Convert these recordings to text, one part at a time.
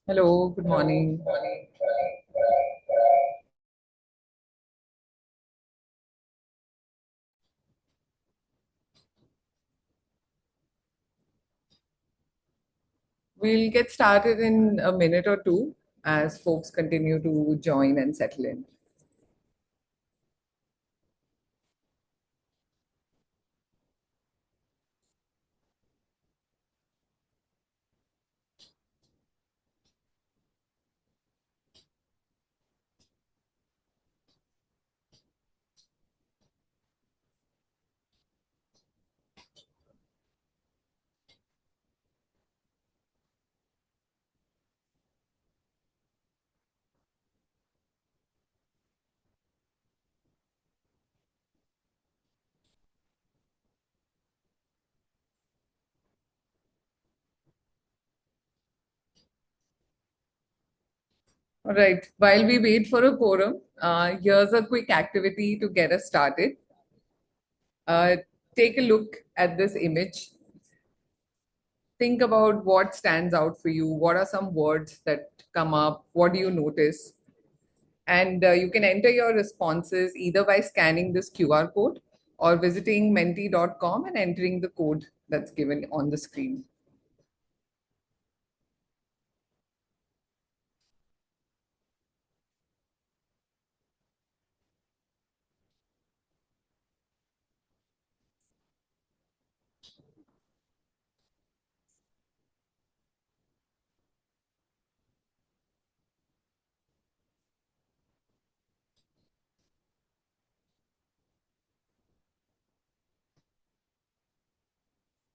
Hello, good morning. We'll get started in a minute or two as folks continue to join and settle in. All right, while we wait for a quorum, here's a quick activity to get us started. Uh, Take a look at this image. Think about what stands out for you. What are some words that come up? What do you notice? And you can enter your responses either by scanning this QR code or visiting menti.com and entering the code that's given on the screen.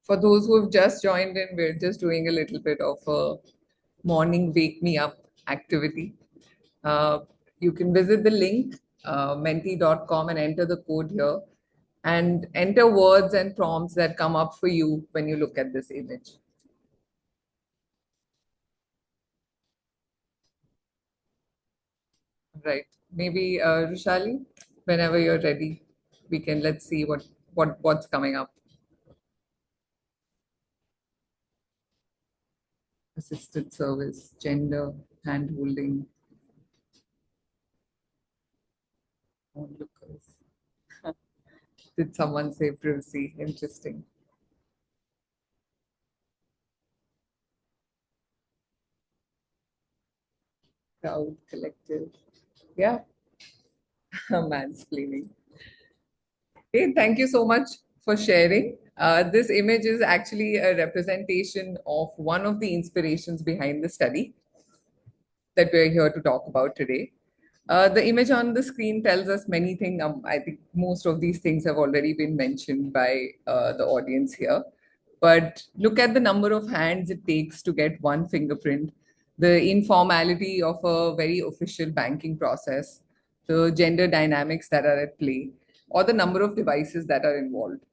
For those who have just joined in, we're just doing a little bit of a morning wake me up activity. Uh, you can visit the link, menti.com, and enter the code here and enter words and prompts that come up for you when you look at this image. Right. Maybe Rushali, whenever you're ready, we can let's see what's coming up. Assisted service, gender, hand holding, onlookers. Did someone say privacy? Interesting. Crowd, collective. Yeah, mansplaining. Hey, thank you so much for sharing. This image is actually a representation of one of the inspirations behind the study that we're here to talk about today. The image on the screen tells us many things. I think most of these things have already been mentioned by the audience here. But look at the number of hands it takes to get one fingerprint, the informality of a very official banking process, the gender dynamics that are at play, or the number of devices that are involved.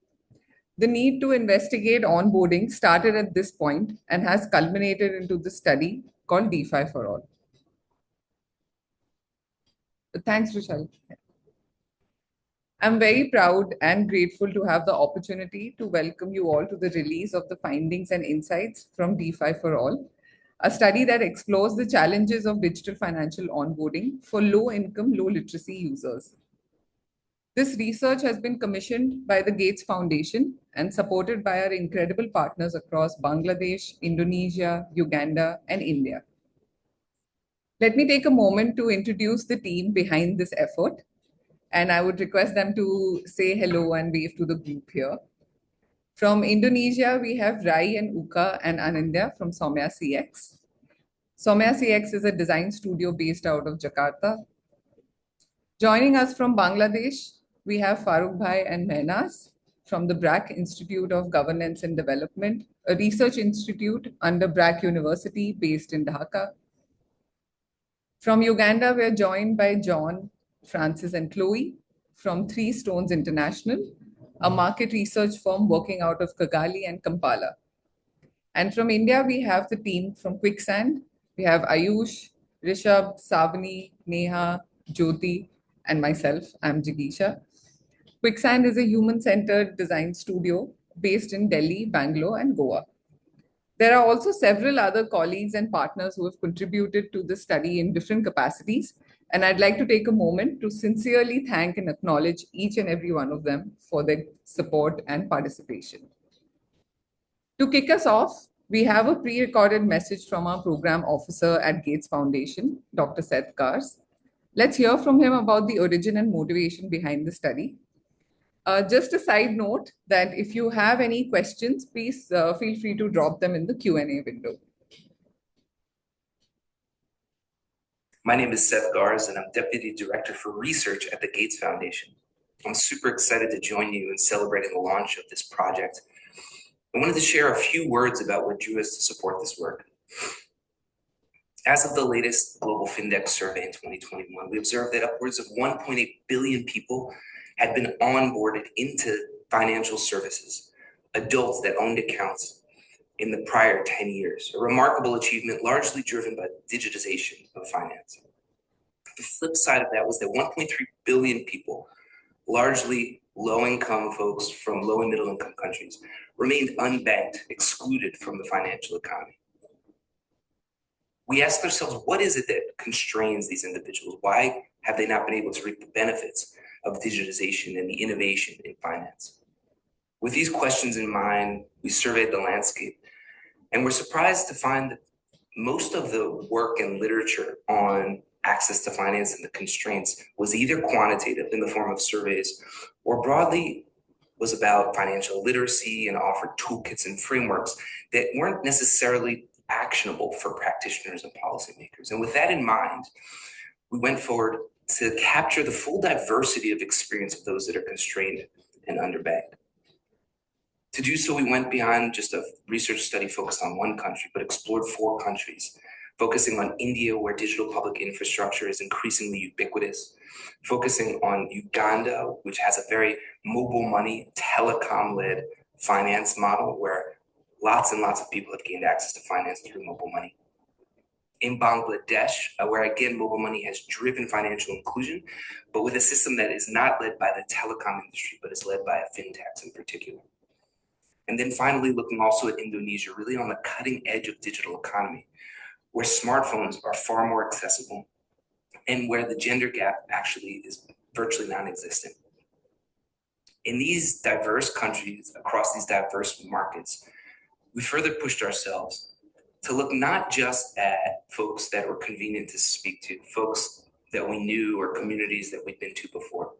The need to investigate onboarding started at this point and has culminated into the study called DeFi for All. Thanks, Vishal. I'm very proud and grateful to have the opportunity to welcome you all to the release of the findings and insights from DeFi for All, a study that explores the challenges of digital financial onboarding for low income, low literacy users. This research has been commissioned by the Gates Foundation and supported by our incredible partners across Bangladesh, Indonesia, Uganda, and India. Let me take a moment to introduce the team behind this effort, and I would request them to say hello and wave to the group here. From Indonesia, we have Rai and Uka and Anindya from Somia CX. Somia CX is a design studio based out of Jakarta. Joining us from Bangladesh, we have Farooq Bhai and Mehnaz from the BRAC Institute of Governance and Development, a research institute under BRAC University based in Dhaka. From Uganda, we're joined by John, Francis, and Chloe from Three Stones International, a market research firm working out of Kigali and Kampala. And from India, we have the team from Quicksand. We have Ayush, Rishabh, Savani, Neha, Jyoti, and myself. I'm Jigisha. Quicksand is a human centered design studio based in Delhi, Bangalore, and Goa. There are also several other colleagues and partners who have contributed to the study in different capacities, and I'd like to take a moment to sincerely thank and acknowledge each and every one of them for their support and participation. To kick us off, we have a pre-recorded message from our program officer at Gates Foundation, Dr. Seth Kars. Let's hear from him about the origin and motivation behind the study. Just a side note that if you have any questions, please feel free to drop them in the Q&A window. My name is Seth Gars, and I'm Deputy Director for Research at the Gates Foundation. I'm super excited to join you in celebrating the launch of this project. I wanted to share a few words about what drew us to support this work. As of the latest Global FinDex survey in 2021, we observed that upwards of 1.8 billion people had been onboarded into financial services, adults that owned accounts in the prior 10 years, a remarkable achievement largely driven by digitization of finance. The flip side of that was that 1.3 billion people, largely low-income folks from low and middle-income countries, remained unbanked, excluded from the financial economy. We asked ourselves, what is it that constrains these individuals? Why have they not been able to reap the benefits of digitization and the innovation in finance? With these questions in mind, we surveyed the landscape, and we're surprised to find that most of the work and literature on access to finance and the constraints was either quantitative in the form of surveys or broadly was about financial literacy and offered toolkits and frameworks that weren't necessarily actionable for practitioners and policymakers. And with that in mind, we went forward to capture the full diversity of experience of those that are constrained and underbanked. To do so, we went beyond just a research study focused on one country, but explored 4 countries, focusing on India, where digital public infrastructure is increasingly ubiquitous, focusing on Uganda, which has a very mobile money, telecom-led finance model where lots and lots of people have gained access to finance through mobile money. In Bangladesh, where again, mobile money has driven financial inclusion, but with a system that is not led by the telecom industry, but is led by a fintechs in particular. And then finally, looking also at Indonesia, really on the cutting edge of digital economy, where smartphones are far more accessible and where the gender gap actually is virtually non-existent. In these diverse countries, across these diverse markets, we further pushed ourselves to look not just at folks that were convenient to speak to, folks that we knew or communities that we'd been to before,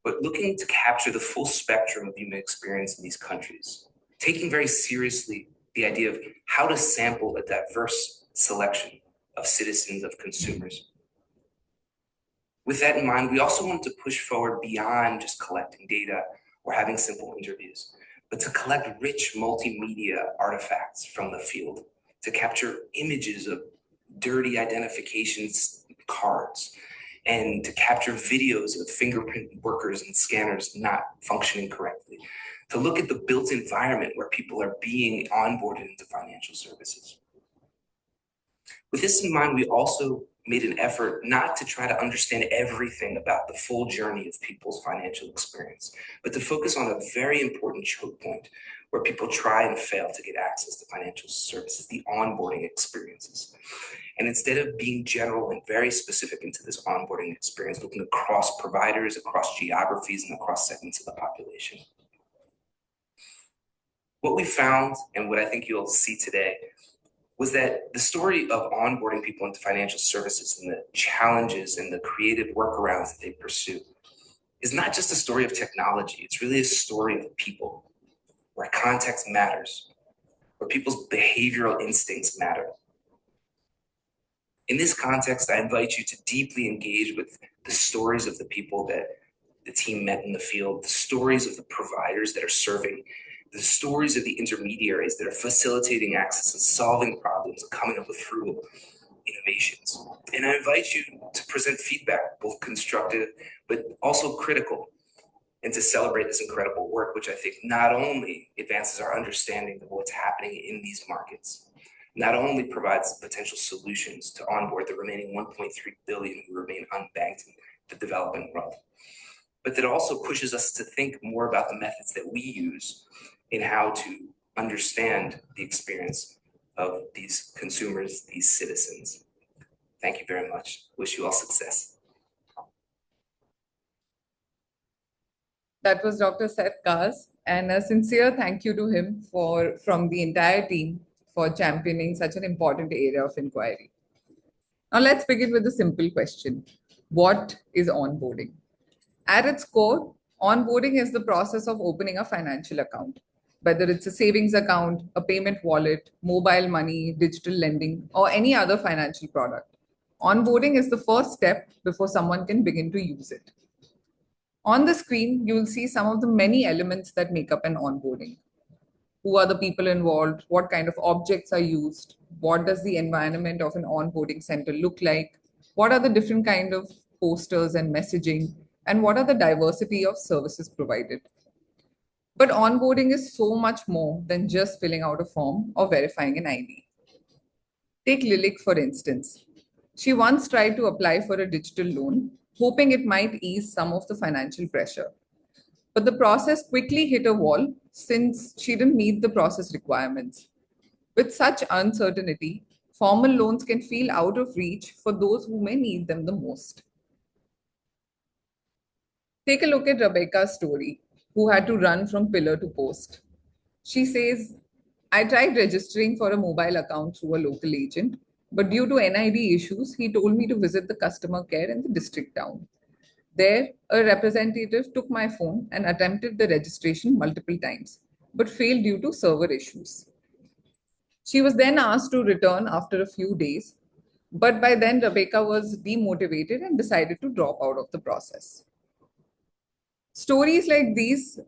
but looking to capture the full spectrum of human experience in these countries, taking very seriously the idea of how to sample a diverse selection of citizens, of consumers. With that in mind, we also wanted to push forward beyond just collecting data or having simple interviews, but to collect rich multimedia artifacts from the field, to capture images of dirty identifications cards, and to capture videos of fingerprint workers and scanners not functioning correctly, to look at the built environment where people are being onboarded into financial services. With this in mind, we also made an effort not to try to understand everything about the full journey of people's financial experience, but to focus on a very important choke point where people try and fail to get access to financial services, the onboarding experiences. And instead of being general and very specific into this onboarding experience, looking across providers, across geographies, and across segments of the population. What we found, and what I think you'll see today, was that the story of onboarding people into financial services and the challenges and the creative workarounds that they pursue is not just a story of technology. It's really a story of people, where context matters, where people's behavioral instincts matter. In this context, I invite you to deeply engage with the stories of the people that the team met in the field, the stories of the providers that are serving, the stories of the intermediaries that are facilitating access and solving problems and coming up with frugal innovations. And I invite you to present feedback, both constructive, but also critical, and to celebrate this incredible work, which I think not only advances our understanding of what's happening in these markets, not only provides potential solutions to onboard the remaining 1.3 billion who remain unbanked in the developing world, but that also pushes us to think more about the methods that we use in how to understand the experience of these consumers, these citizens. Thank you very much. Wish you all success. That was Dr. Seth Kars, and a sincere thank you to him from the entire team for championing such an important area of inquiry. Now let's begin with a simple question. What is onboarding? At its core, onboarding is the process of opening a financial account, whether it's a savings account, a payment wallet, mobile money, digital lending, or any other financial product. Onboarding is the first step before someone can begin to use it. On the screen, you will see some of the many elements that make up an onboarding. Who are the people involved? What kind of objects are used? What does the environment of an onboarding center look like? What are the different kind of posters and messaging? And what are the diversity of services provided? But onboarding is so much more than just filling out a form or verifying an ID. Take Lilik, for instance. She once tried to apply for a digital loan, hoping it might ease some of the financial pressure. But the process quickly hit a wall since she didn't meet the process requirements. With such uncertainty, formal loans can feel out of reach for those who may need them the most. Take a look at Rebecca's story, who had to run from pillar to post. She says, I tried registering for a mobile account through a local agent, but due to NID issues, he told me to visit the customer care in the district town. There, a representative took my phone and attempted the registration multiple times, but failed due to server issues. She was then asked to return after a few days, but by then Rebecca was demotivated and decided to drop out of the process. Stories like these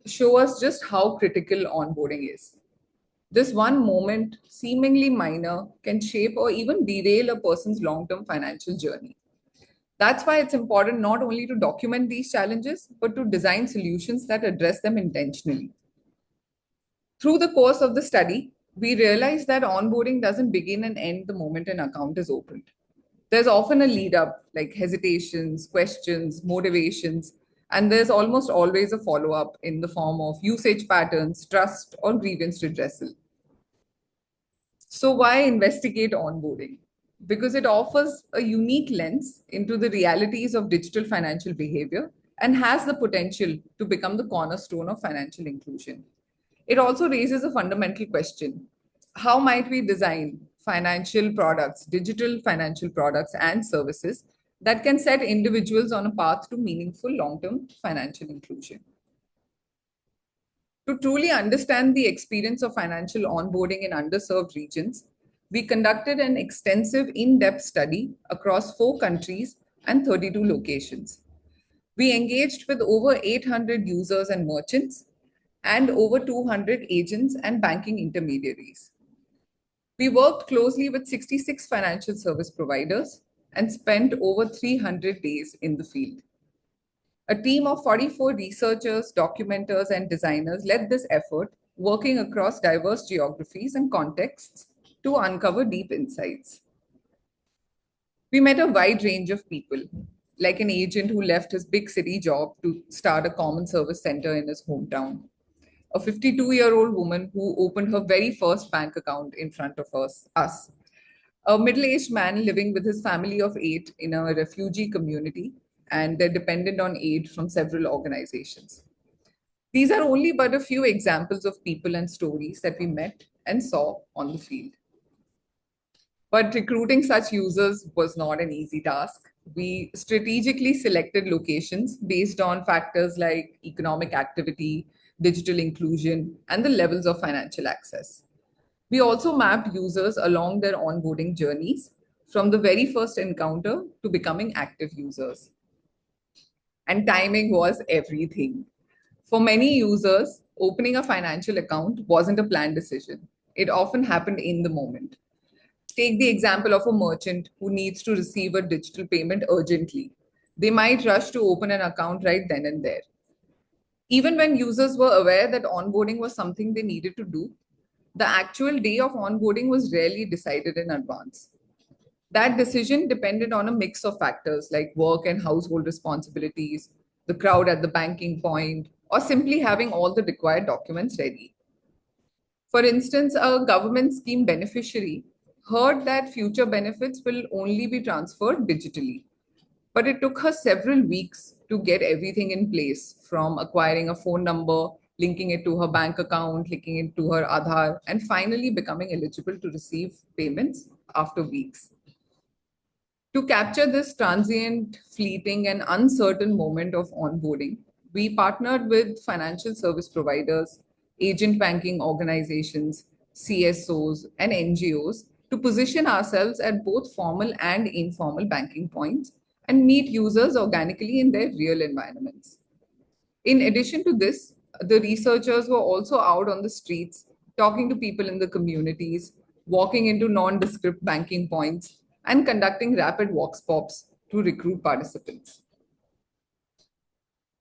show us just how critical onboarding is. This one moment, seemingly minor, can shape or even derail a person's long-term financial journey. That's why it's important not only to document these challenges, but to design solutions that address them intentionally. Through the course of the study, we realized that onboarding doesn't begin and end the moment an account is opened. There's often a lead up, like hesitations, questions, motivations, and there's almost always a follow up in the form of usage patterns, trust, or grievance redressal. So, why investigate onboarding? Because it offers a unique lens into the realities of digital financial behavior and has the potential to become the cornerstone of financial inclusion. It also raises a fundamental question. How might we design financial products, digital financial products, and services that can set individuals on a path to meaningful long term financial inclusion? To truly understand the experience of financial onboarding in underserved regions, we conducted an extensive in-depth study across 4 countries and 32 locations. We engaged with over 800 users and merchants and over 200 agents and banking intermediaries. We worked closely with 66 financial service providers and spent over 300 days in the field. A team of 44 researchers, documenters, and designers led this effort, working across diverse geographies and contexts to uncover deep insights. We met a wide range of people, like an agent who left his big city job to start a common service center in his hometown, a 52-year-old woman who opened her very first bank account in front of us, a middle-aged man living with his family of 8 in a refugee community, and they're dependent on aid from several organizations. These are only but a few examples of people and stories that we met and saw on the field. But recruiting such users was not an easy task. We strategically selected locations based on factors like economic activity, digital inclusion, and the levels of financial access. We also mapped users along their onboarding journeys from the very first encounter to becoming active users. And timing was everything. For many users, opening a financial account wasn't a planned decision. It often happened in the moment. Take the example of a merchant who needs to receive a digital payment urgently. They might rush to open an account right then and there. Even when users were aware that onboarding was something they needed to do, the actual day of onboarding was rarely decided in advance. That decision depended on a mix of factors like work and household responsibilities, the crowd at the banking point, or simply having all the required documents ready. For instance, a government scheme beneficiary heard that future benefits will only be transferred digitally. But it took her several weeks to get everything in place, from acquiring a phone number, linking it to her bank account, linking it to her Aadhaar, and finally becoming eligible to receive payments after weeks. To capture this transient, fleeting, and uncertain moment of onboarding, we partnered with financial service providers, agent banking organizations, CSOs, and NGOs to position ourselves at both formal and informal banking points and meet users organically in their real environments. In addition to this, the researchers were also out on the streets, talking to people in the communities, walking into nondescript banking points, and conducting rapid vox pops to recruit participants.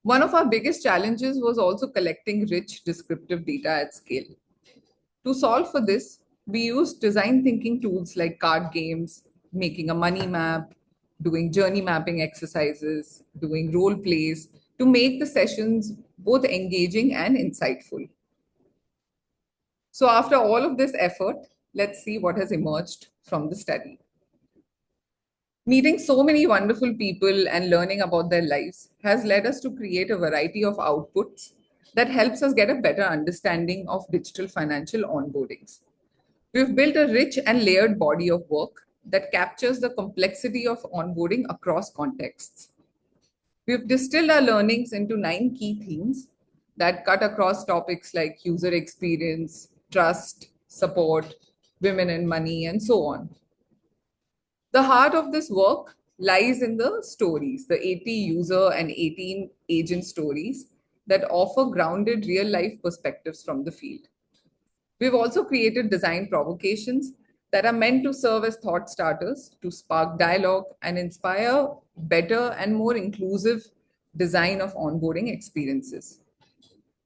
One of our biggest challenges was also collecting rich descriptive data at scale. To solve for this, we used design thinking tools like card games, making a money map, doing journey mapping exercises, doing role plays to make the sessions both engaging and insightful. So, after all of this effort, let's see what has emerged from the study. Meeting so many wonderful people and learning about their lives has led us to create a variety of outputs that helps us get a better understanding of digital financial onboardings. We've built a rich and layered body of work that captures the complexity of onboarding across contexts. We've distilled our learnings into 9 key themes that cut across topics like user experience, trust, support, women and money, and so on. The heart of this work lies in the stories, the 80 user and 18 agent stories that offer grounded real life perspectives from the field. We've also created design provocations that are meant to serve as thought starters, to spark dialogue and inspire better and more inclusive design of onboarding experiences.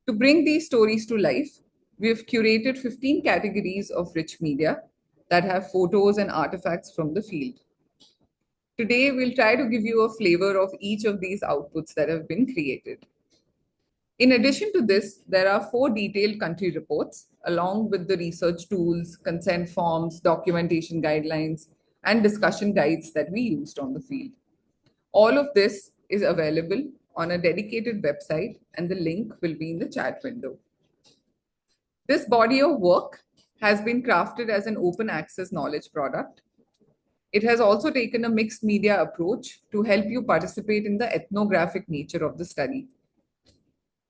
To bring these stories to life, we have curated 15 categories of rich media that have photos and artifacts from the field. Today, we'll try to give you a flavor of each of these outputs that have been created. In addition to this, there are 4 detailed country reports, along with the research tools, consent forms, documentation guidelines, and discussion guides that we used on the field. All of this is available on a dedicated website, and the link will be in the chat window. This body of work has been crafted as an open access knowledge product. It has also taken a mixed media approach to help you participate in the ethnographic nature of the study.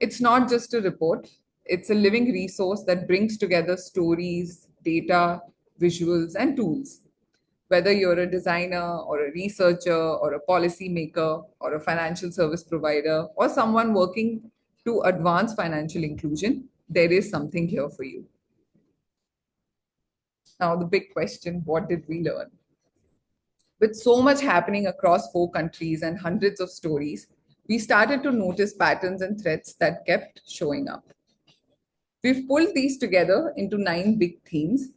It's not just a report, it's a living resource that brings together stories, data, visuals, and tools. Whether you're a designer or a researcher or a policymaker or a financial service provider or someone working to advance financial inclusion, there is something here for you. Now, the big question, what did we learn? With so much happening across 4 countries and hundreds of stories, we started to notice patterns and threads that kept showing up. We've pulled these together into 9 big themes.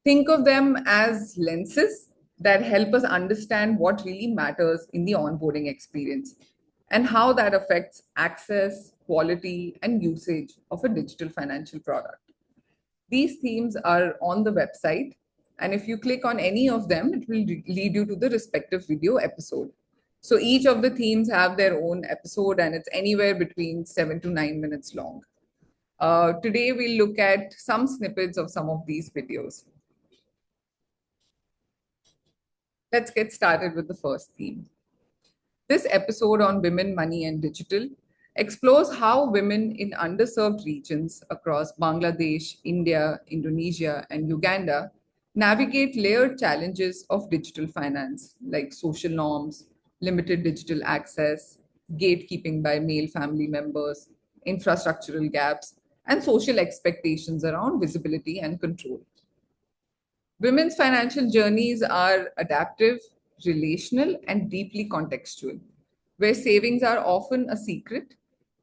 Think of them as lenses that help us understand what really matters in the onboarding experience and how that affects access, quality, and usage of a digital financial product. These themes are on the website, and if you click on any of them, it will lead you to the respective video episode. So each of the themes have their own episode, and it's anywhere between 7 to 9 minutes long. Today, we'll look at some snippets of some of these videos. Let's get started with the first theme. This episode on women, money, and digital explores how women in underserved regions across Bangladesh, India, Indonesia, and Uganda navigate layered challenges of digital finance, like social norms, limited digital access, gatekeeping by male family members, infrastructural gaps, and social expectations around visibility and control. Women's financial journeys are adaptive, relational, and deeply contextual, where savings are often a secret,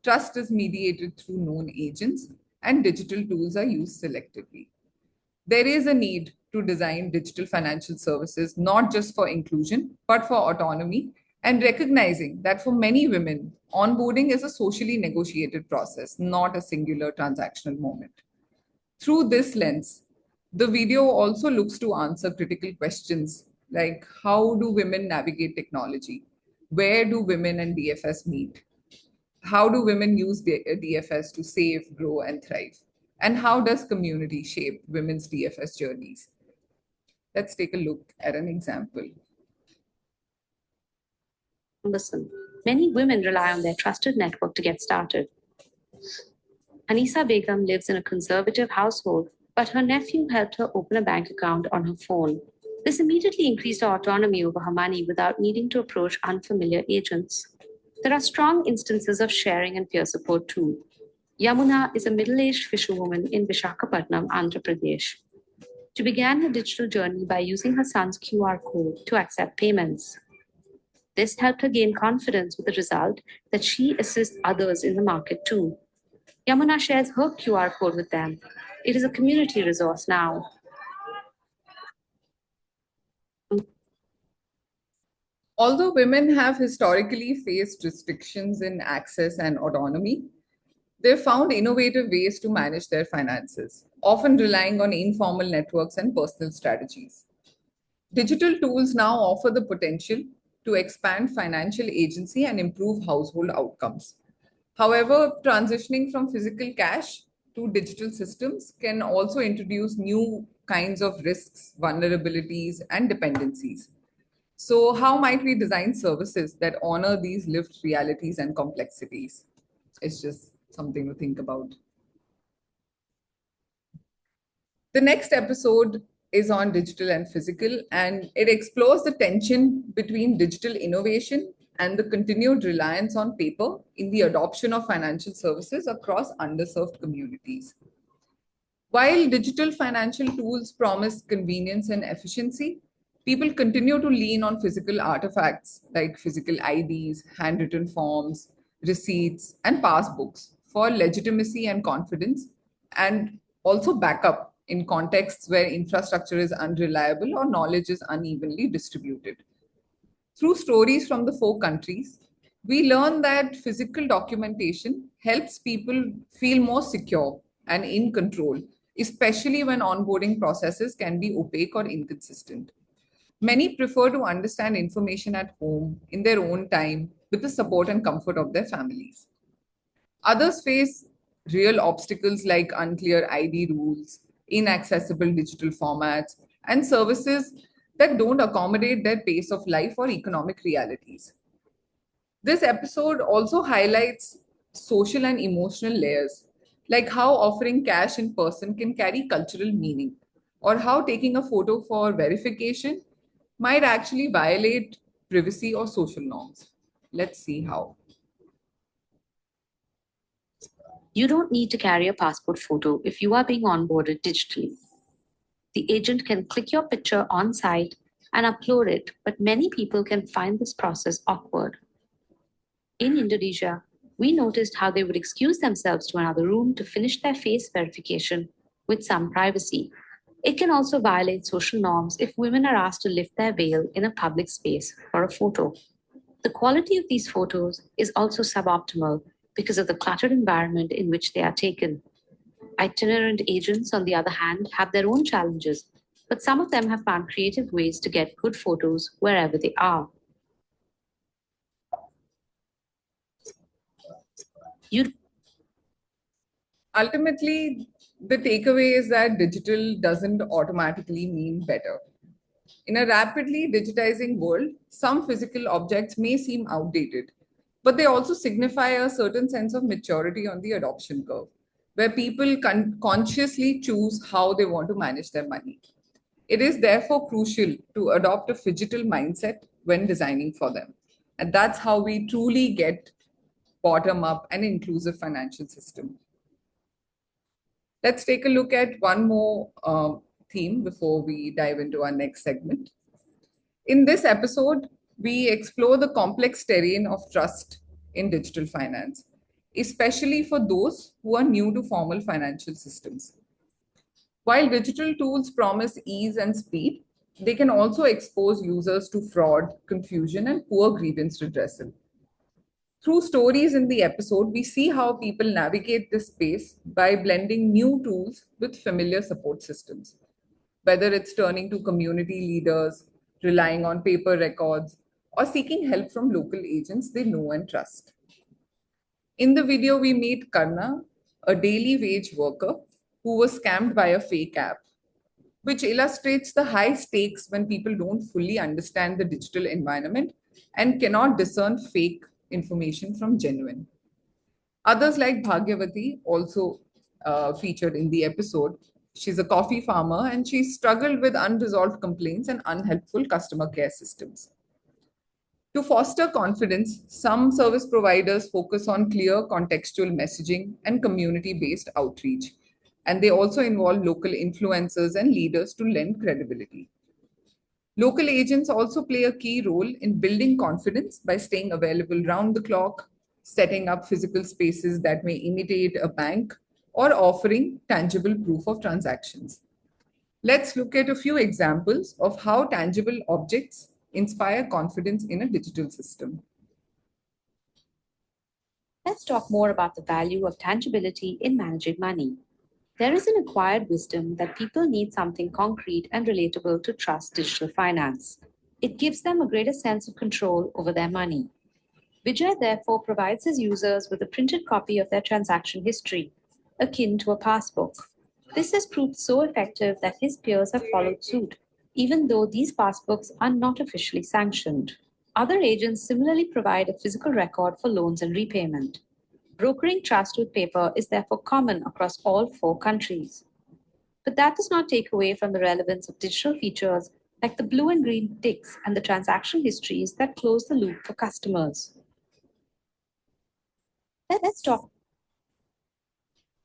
trust is mediated through known agents, and digital tools are used selectively. There is a need to design digital financial services not just for inclusion, but for autonomy, and recognizing that for many women, onboarding is a socially negotiated process, not a singular transactional moment. Through this lens, the video also looks to answer critical questions like how do women navigate technology? Where do women and DFS meet? How do women use DFS to save, grow, and thrive? And how does community shape women's DFS journeys? Let's take a look at an example. Listen, many women rely on their trusted network to get started. Anisa Begum lives in a conservative household, but her nephew helped her open a bank account on her phone. This immediately increased her autonomy over her money without needing to approach unfamiliar agents. There are strong instances of sharing and peer support too. Yamuna is a middle-aged fisherwoman in Visakhapatnam, Andhra Pradesh. She began her digital journey by using her son's QR code to accept payments. This helped her gain confidence with the result that she assists others in the market too. Yamuna shares her QR code with them. It is a community resource now. Although women have historically faced restrictions in access and autonomy, they've found innovative ways to manage their finances, often relying on informal networks and personal strategies. Digital tools now offer the potential to expand financial agency and improve household outcomes. However, transitioning from physical cash to digital systems can also introduce new kinds of risks, vulnerabilities, and dependencies. So, how might we design services that honor these lived realities and complexities? It's just something to think about. The next episode is on digital and physical, and it explores the tension between digital innovation and the continued reliance on paper in the adoption of financial services across underserved communities. While digital financial tools promise convenience and efficiency, people continue to lean on physical artifacts like physical IDs, handwritten forms, receipts, and passbooks for legitimacy and confidence, and also backup in contexts where infrastructure is unreliable or knowledge is unevenly distributed. Through stories from the 4 countries, we learn that physical documentation helps people feel more secure and in control, especially when onboarding processes can be opaque or inconsistent. Many prefer to understand information at home in their own time with the support and comfort of their families. Others face real obstacles like unclear ID rules, inaccessible digital formats, and services that don't accommodate their pace of life or economic realities. This episode also highlights social and emotional layers, like how offering cash in person can carry cultural meaning, or how taking a photo for verification might actually violate privacy or social norms. Let's see how. You don't need to carry a passport photo if you are being onboarded digitally. The agent can click your picture on site and upload it, but many people can find this process awkward. In Indonesia, we noticed how they would excuse themselves to another room to finish their face verification with some privacy. It can also violate social norms if women are asked to lift their veil in a public space for a photo. The quality of these photos is also suboptimal because of the cluttered environment in which they are taken. Itinerant agents, on the other hand, have their own challenges, but some of them have found creative ways to get good photos wherever they are. Ultimately, the takeaway is that digital doesn't automatically mean better. In a rapidly digitizing world, some physical objects may seem outdated, but they also signify a certain sense of maturity on the adoption curve, where people consciously choose how they want to manage their money. It is therefore crucial to adopt a phygital mindset when designing for them. And that's how we truly get bottom up and inclusive financial system. Let's take a look at one more theme before we dive into our next segment. In this episode, we explore the complex terrain of trust in digital finance, especially for those who are new to formal financial systems. While digital tools promise ease and speed, they can also expose users to fraud, confusion, and poor grievance redressal. Through stories in the episode, we see how people navigate this space by blending new tools with familiar support systems, whether it's turning to community leaders, relying on paper records, or seeking help from local agents they know and trust. In the video, we meet Karna, a daily wage worker who was scammed by a fake app, which illustrates the high stakes when people don't fully understand the digital environment and cannot discern fake information from genuine. Others like Bhagyavati also featured in the episode. She's a coffee farmer and she struggled with unresolved complaints and unhelpful customer care systems. To foster confidence, some service providers focus on clear contextual messaging and community based outreach. And they also involve local influencers and leaders to lend credibility. Local agents also play a key role in building confidence by staying available round the clock, setting up physical spaces that may imitate a bank, or offering tangible proof of transactions. Let's look at a few examples of how tangible objects inspire confidence in a digital system. Let's talk more about the value of tangibility in managing money. There is an acquired wisdom that people need something concrete and relatable to trust digital finance. It gives them a greater sense of control over their money. Vijay therefore provides his users with a printed copy of their transaction history, akin to a passbook. This has proved so effective that his peers have followed suit, even though these passbooks are not officially sanctioned. Other agents similarly provide a physical record for loans and repayment. Brokering trust with paper is therefore common across all 4 countries. But that does not take away from the relevance of digital features like the blue and green ticks and the transaction histories that close the loop for customers. Let's talk.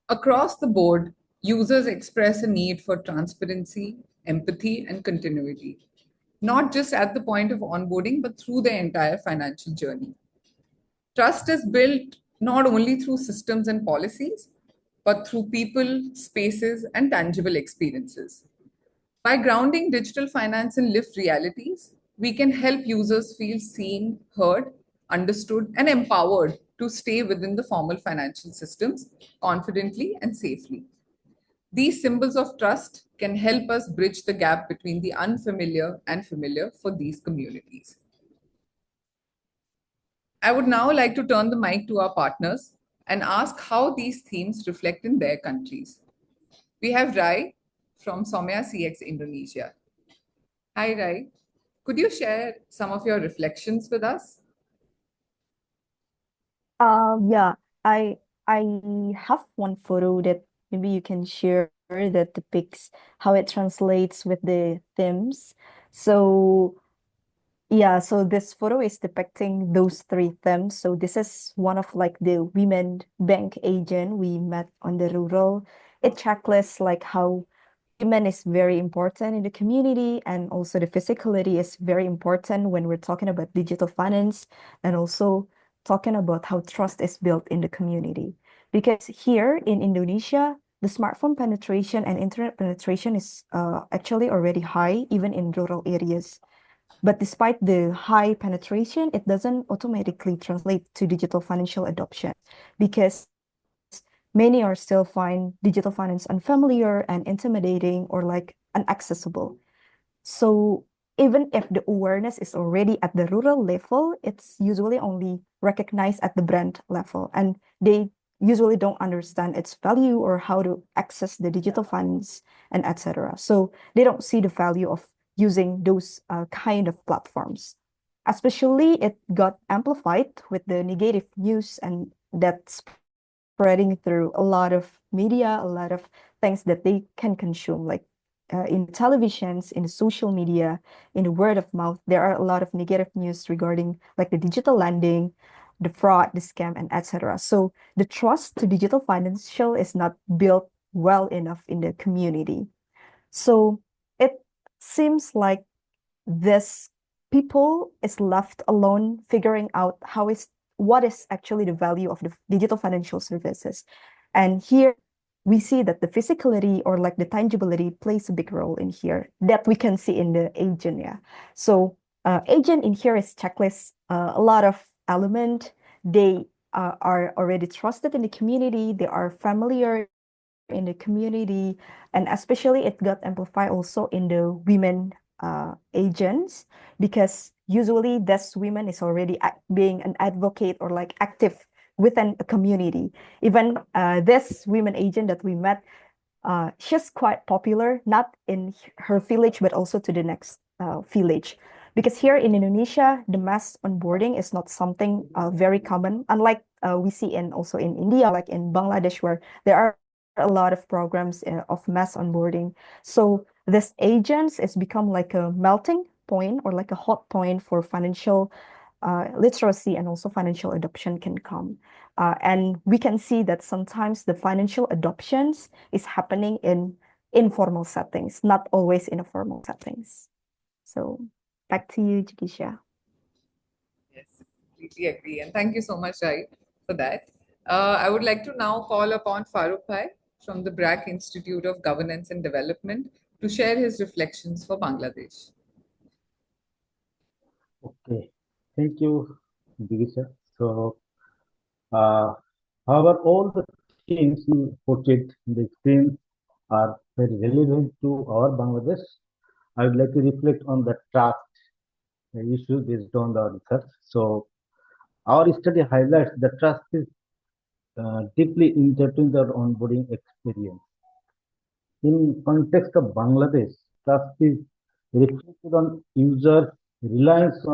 Across the board, users express a need for transparency, empathy, and continuity, not just at the point of onboarding, but through the entire financial journey. Trust is built not only through systems and policies, but through people, spaces, and tangible experiences. By grounding digital finance in lived realities, we can help users feel seen, heard, understood, and empowered to stay within the formal financial systems confidently and safely. These symbols of trust can help us bridge the gap between the unfamiliar and familiar for these communities. I would now like to turn the mic to our partners and ask how these themes reflect in their countries. We have Rai from Somia CX Indonesia. Hi, Rai. Could you share some of your reflections with us? Yeah, I have one photo that maybe you can share that depicts how it translates with the themes. So yeah, so this photo is depicting those 3 themes. So this is one of like the women bank agent we met on the rural. It checklists like how women is very important in the community, and also the physicality is very important when we're talking about digital finance, and also talking about how trust is built in the community. Because here in Indonesia, the smartphone penetration and internet penetration is actually already high, even in rural areas. But despite the high penetration, it doesn't automatically translate to digital financial adoption, because many are still find digital finance unfamiliar and intimidating or like inaccessible. So even if the awareness is already at the rural level, it's usually only recognized at the brand level, and they usually don't understand its value or how to access the digital finance and etc. So they don't see the value of using those kind of platforms. Especially it got amplified with the negative news, and that's spreading through a lot of media, a lot of things that they can consume, like in televisions, in social media, in the word of mouth. There are a lot of negative news regarding like the digital lending, the fraud, the scam, and etc. So the trust to digital financial is not built well enough in the community. So it seems like this people is left alone figuring out what is actually the value of the digital financial services. And here we see that the physicality or like the tangibility plays a big role in here that we can see in the agent. Yeah. So agent in here is checklist, a lot of element they are already trusted in the community, they are familiar in the community, and especially it got amplified also in the women agents, because usually this women is already being an advocate or like active within a community. Even this women agent that we met, she's quite popular, not in her village, but also to the next village. Because here in Indonesia, the mass onboarding is not something very common, unlike we see in also in India, like in Bangladesh, where there are a lot of programs of mass onboarding. So this agents is become like a melting point or like a hot point for financial literacy and also financial adoption can come. And we can see that sometimes the financial adoptions is happening in informal settings, not always in a formal settings. So back to you, Jikisha. Yes, completely agree. And thank you so much, Rai, for that. I would like to now call upon Farooq Bhai from the BRAC Institute of Governance and Development to share his reflections for Bangladesh. Okay, thank you, Divisha. So, however, all the things you portrayed in the screen are very relevant to our Bangladesh. I would like to reflect on the trust issue based on the research. So, our study highlights that trust is deeply intertwined with our onboarding experience. In context of Bangladesh, trust is reflected on user reliance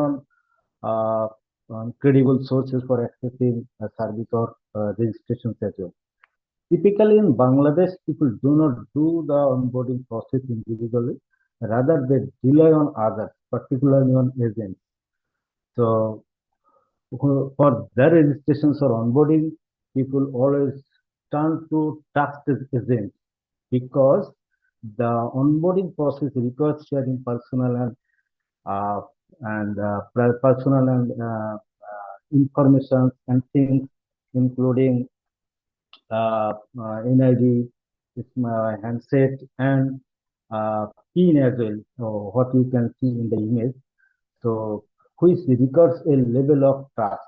uh, on credible sources for accessing a service or registration as well. Typically in Bangladesh, people do not do the onboarding process individually. Rather, they rely on others, particularly on agents. So, for their registrations or onboarding, people always turn to trusted agents because the onboarding process requires sharing uh, personal and information and things, including NID, handset, and PIN as well, so what you can see in the image. So, which requires a level of trust.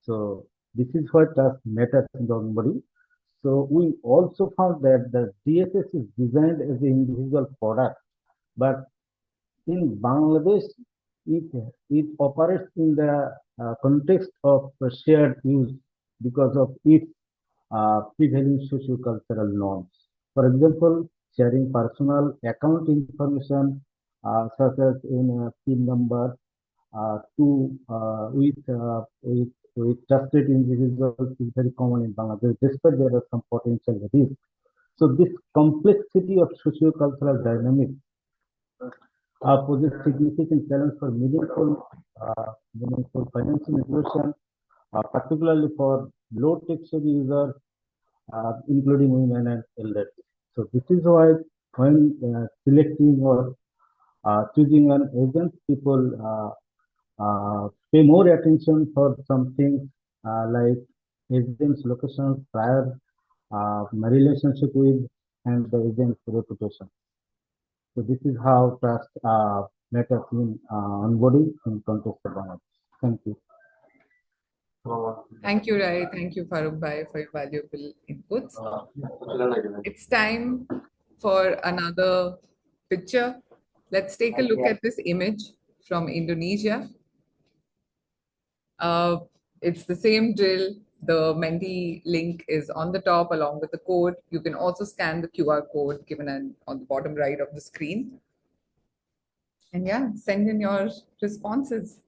So, this is why trust matters in the onboarding. So, we also found that the DSS is designed as an individual product, but in Bangladesh, it, it operates in the context of shared use because of its prevailing socio-cultural norms. For example, sharing personal account information such as in a PIN number with trusted individuals is very common in Bangladesh, despite there are some potential risks. So this complexity of socio-cultural dynamics poses significant challenge for meaningful financial inclusion, particularly for low tech users, including women and elders. So this is why when selecting or choosing an agent, people pay more attention for something like agent's location, prior my relationship with, and the agent's reputation. So this is how trust matters in onboarding in context of Bangladesh. Thank you. Thank you, Rai. Thank you, Farooq Bhai, for your valuable inputs. It's time for another picture. Let's take a look at this image from Indonesia. It's the same drill. The Menti link is on the top along with the code. You can also scan the QR code given on the bottom right of the screen. And yeah, send in your responses.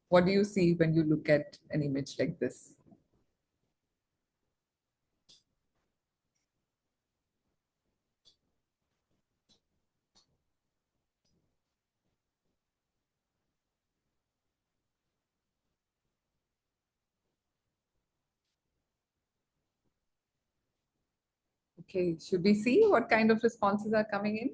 What do you see when you look at an image like this? Okay, should we see what kind of responses are coming in?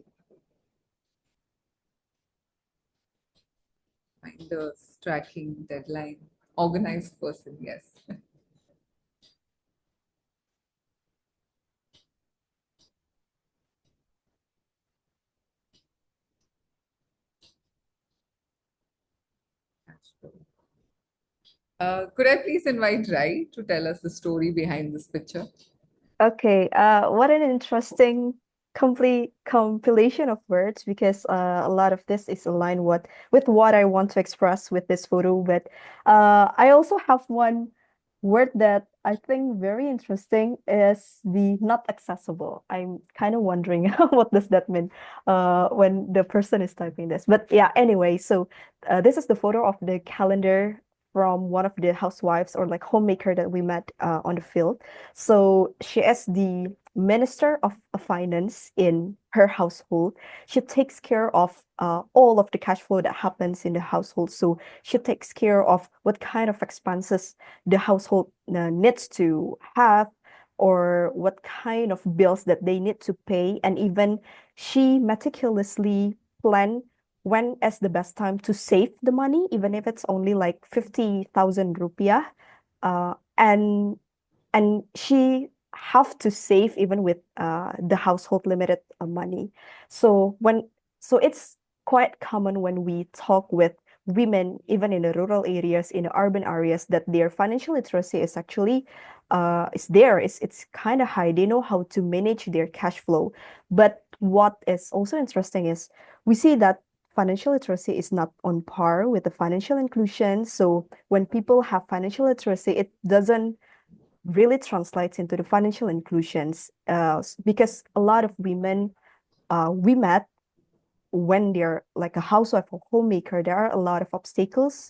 Finders, tracking, deadline, organized person, yes. Could I please invite Rai to tell us the story behind this picture? Okay, what an interesting complete compilation of words because a lot of this is aligned with what I want to express with this photo. But I also have one word that I think very interesting is the not accessible. I'm kind of wondering what does that mean when the person is typing this. But yeah, anyway, so this is the photo of the calendar from one of the housewives or like homemaker that we met on the field. So she is the minister of finance in her household. She takes care of all of the cash flow that happens in the household. So she takes care of what kind of expenses the household needs to have or what kind of bills that they need to pay. And even she meticulously plan when is the best time to save the money, even if it's only like 50,000 rupiah. And she have to save even with the household limited money. So when so it's quite common when we talk with women, even in the rural areas, in the urban areas, that their financial literacy is actually is there. It's kind of high. They know how to manage their cash flow. But what is also interesting is we see that financial literacy is not on par with the financial inclusion. So when people have financial literacy, it doesn't really translates into the financial inclusions because a lot of women we met when they're like a housewife or homemaker, there are a lot of obstacles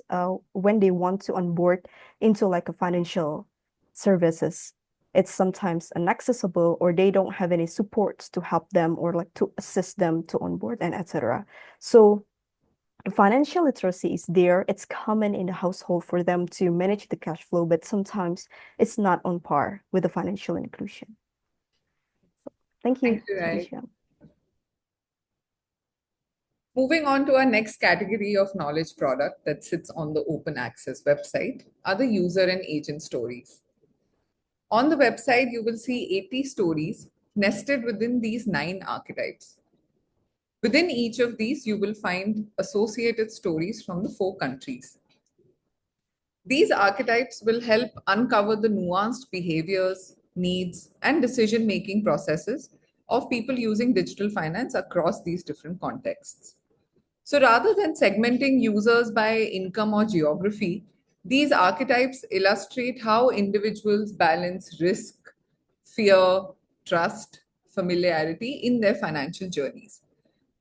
when they want to onboard into like a financial services. It's sometimes inaccessible or they don't have any supports to help them or like to assist them to onboard and etc. So the financial literacy is there. It's common in the household for them to manage the cash flow, but sometimes it's not on par with the financial inclusion. Thank you, Thank you, Rai. Alicia. Moving on to our next category of knowledge product that sits on the open access website are the user and agent stories. On the website, you will see 80 stories nested within these 9 archetypes. Within each of these, you will find associated stories from the 4 countries. These archetypes will help uncover the nuanced behaviors, needs, and decision-making processes of people using digital finance across these different contexts. So rather than segmenting users by income or geography, these archetypes illustrate how individuals balance risk, fear, trust, familiarity in their financial journeys.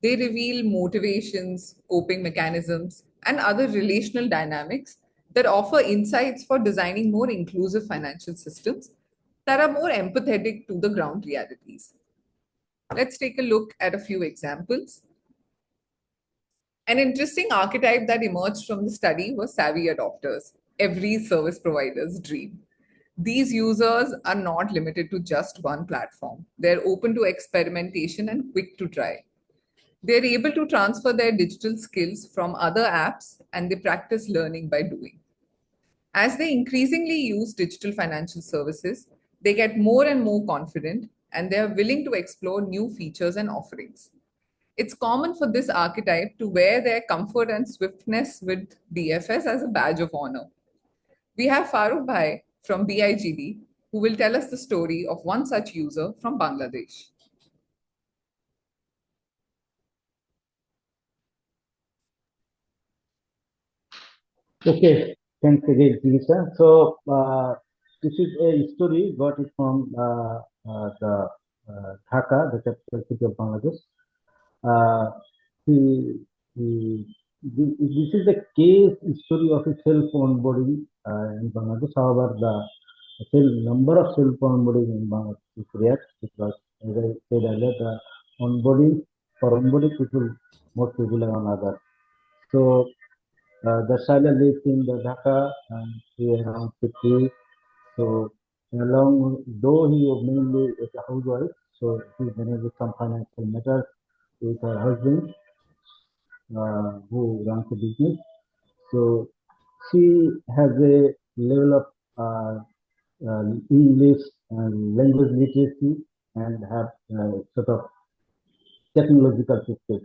They reveal motivations, coping mechanisms, and other relational dynamics that offer insights for designing more inclusive financial systems that are more empathetic to the ground realities. Let's take a look at a few examples. An interesting archetype that emerged from the study was savvy adopters, every service provider's dream. These users are not limited to just one platform. They're open to experimentation and quick to try. They're able to transfer their digital skills from other apps and they practice learning by doing. As they increasingly use digital financial services, they get more and more confident and they are willing to explore new features and offerings. It's common for this archetype to wear their comfort and swiftness with DFS as a badge of honor. We have Farooq Bhai from BIGD who will tell us the story of one such user from Bangladesh. Okay, thanks again, Lisa. So this is a story got it from the Dhaka, the capital city of Bangladesh. The, the, this is the case story of a self onboarding in Bangladesh. However, the number of self onboarding in Bangladesh is rare because, as I said earlier, the onboarding people more popular on others. So the Shaila lives in the Dhaka and he around 50. So along though he was mainly a housewife, so he manages some financial matters with her husband who runs a business. So she has a level of English and language literacy and have sort of technological skills.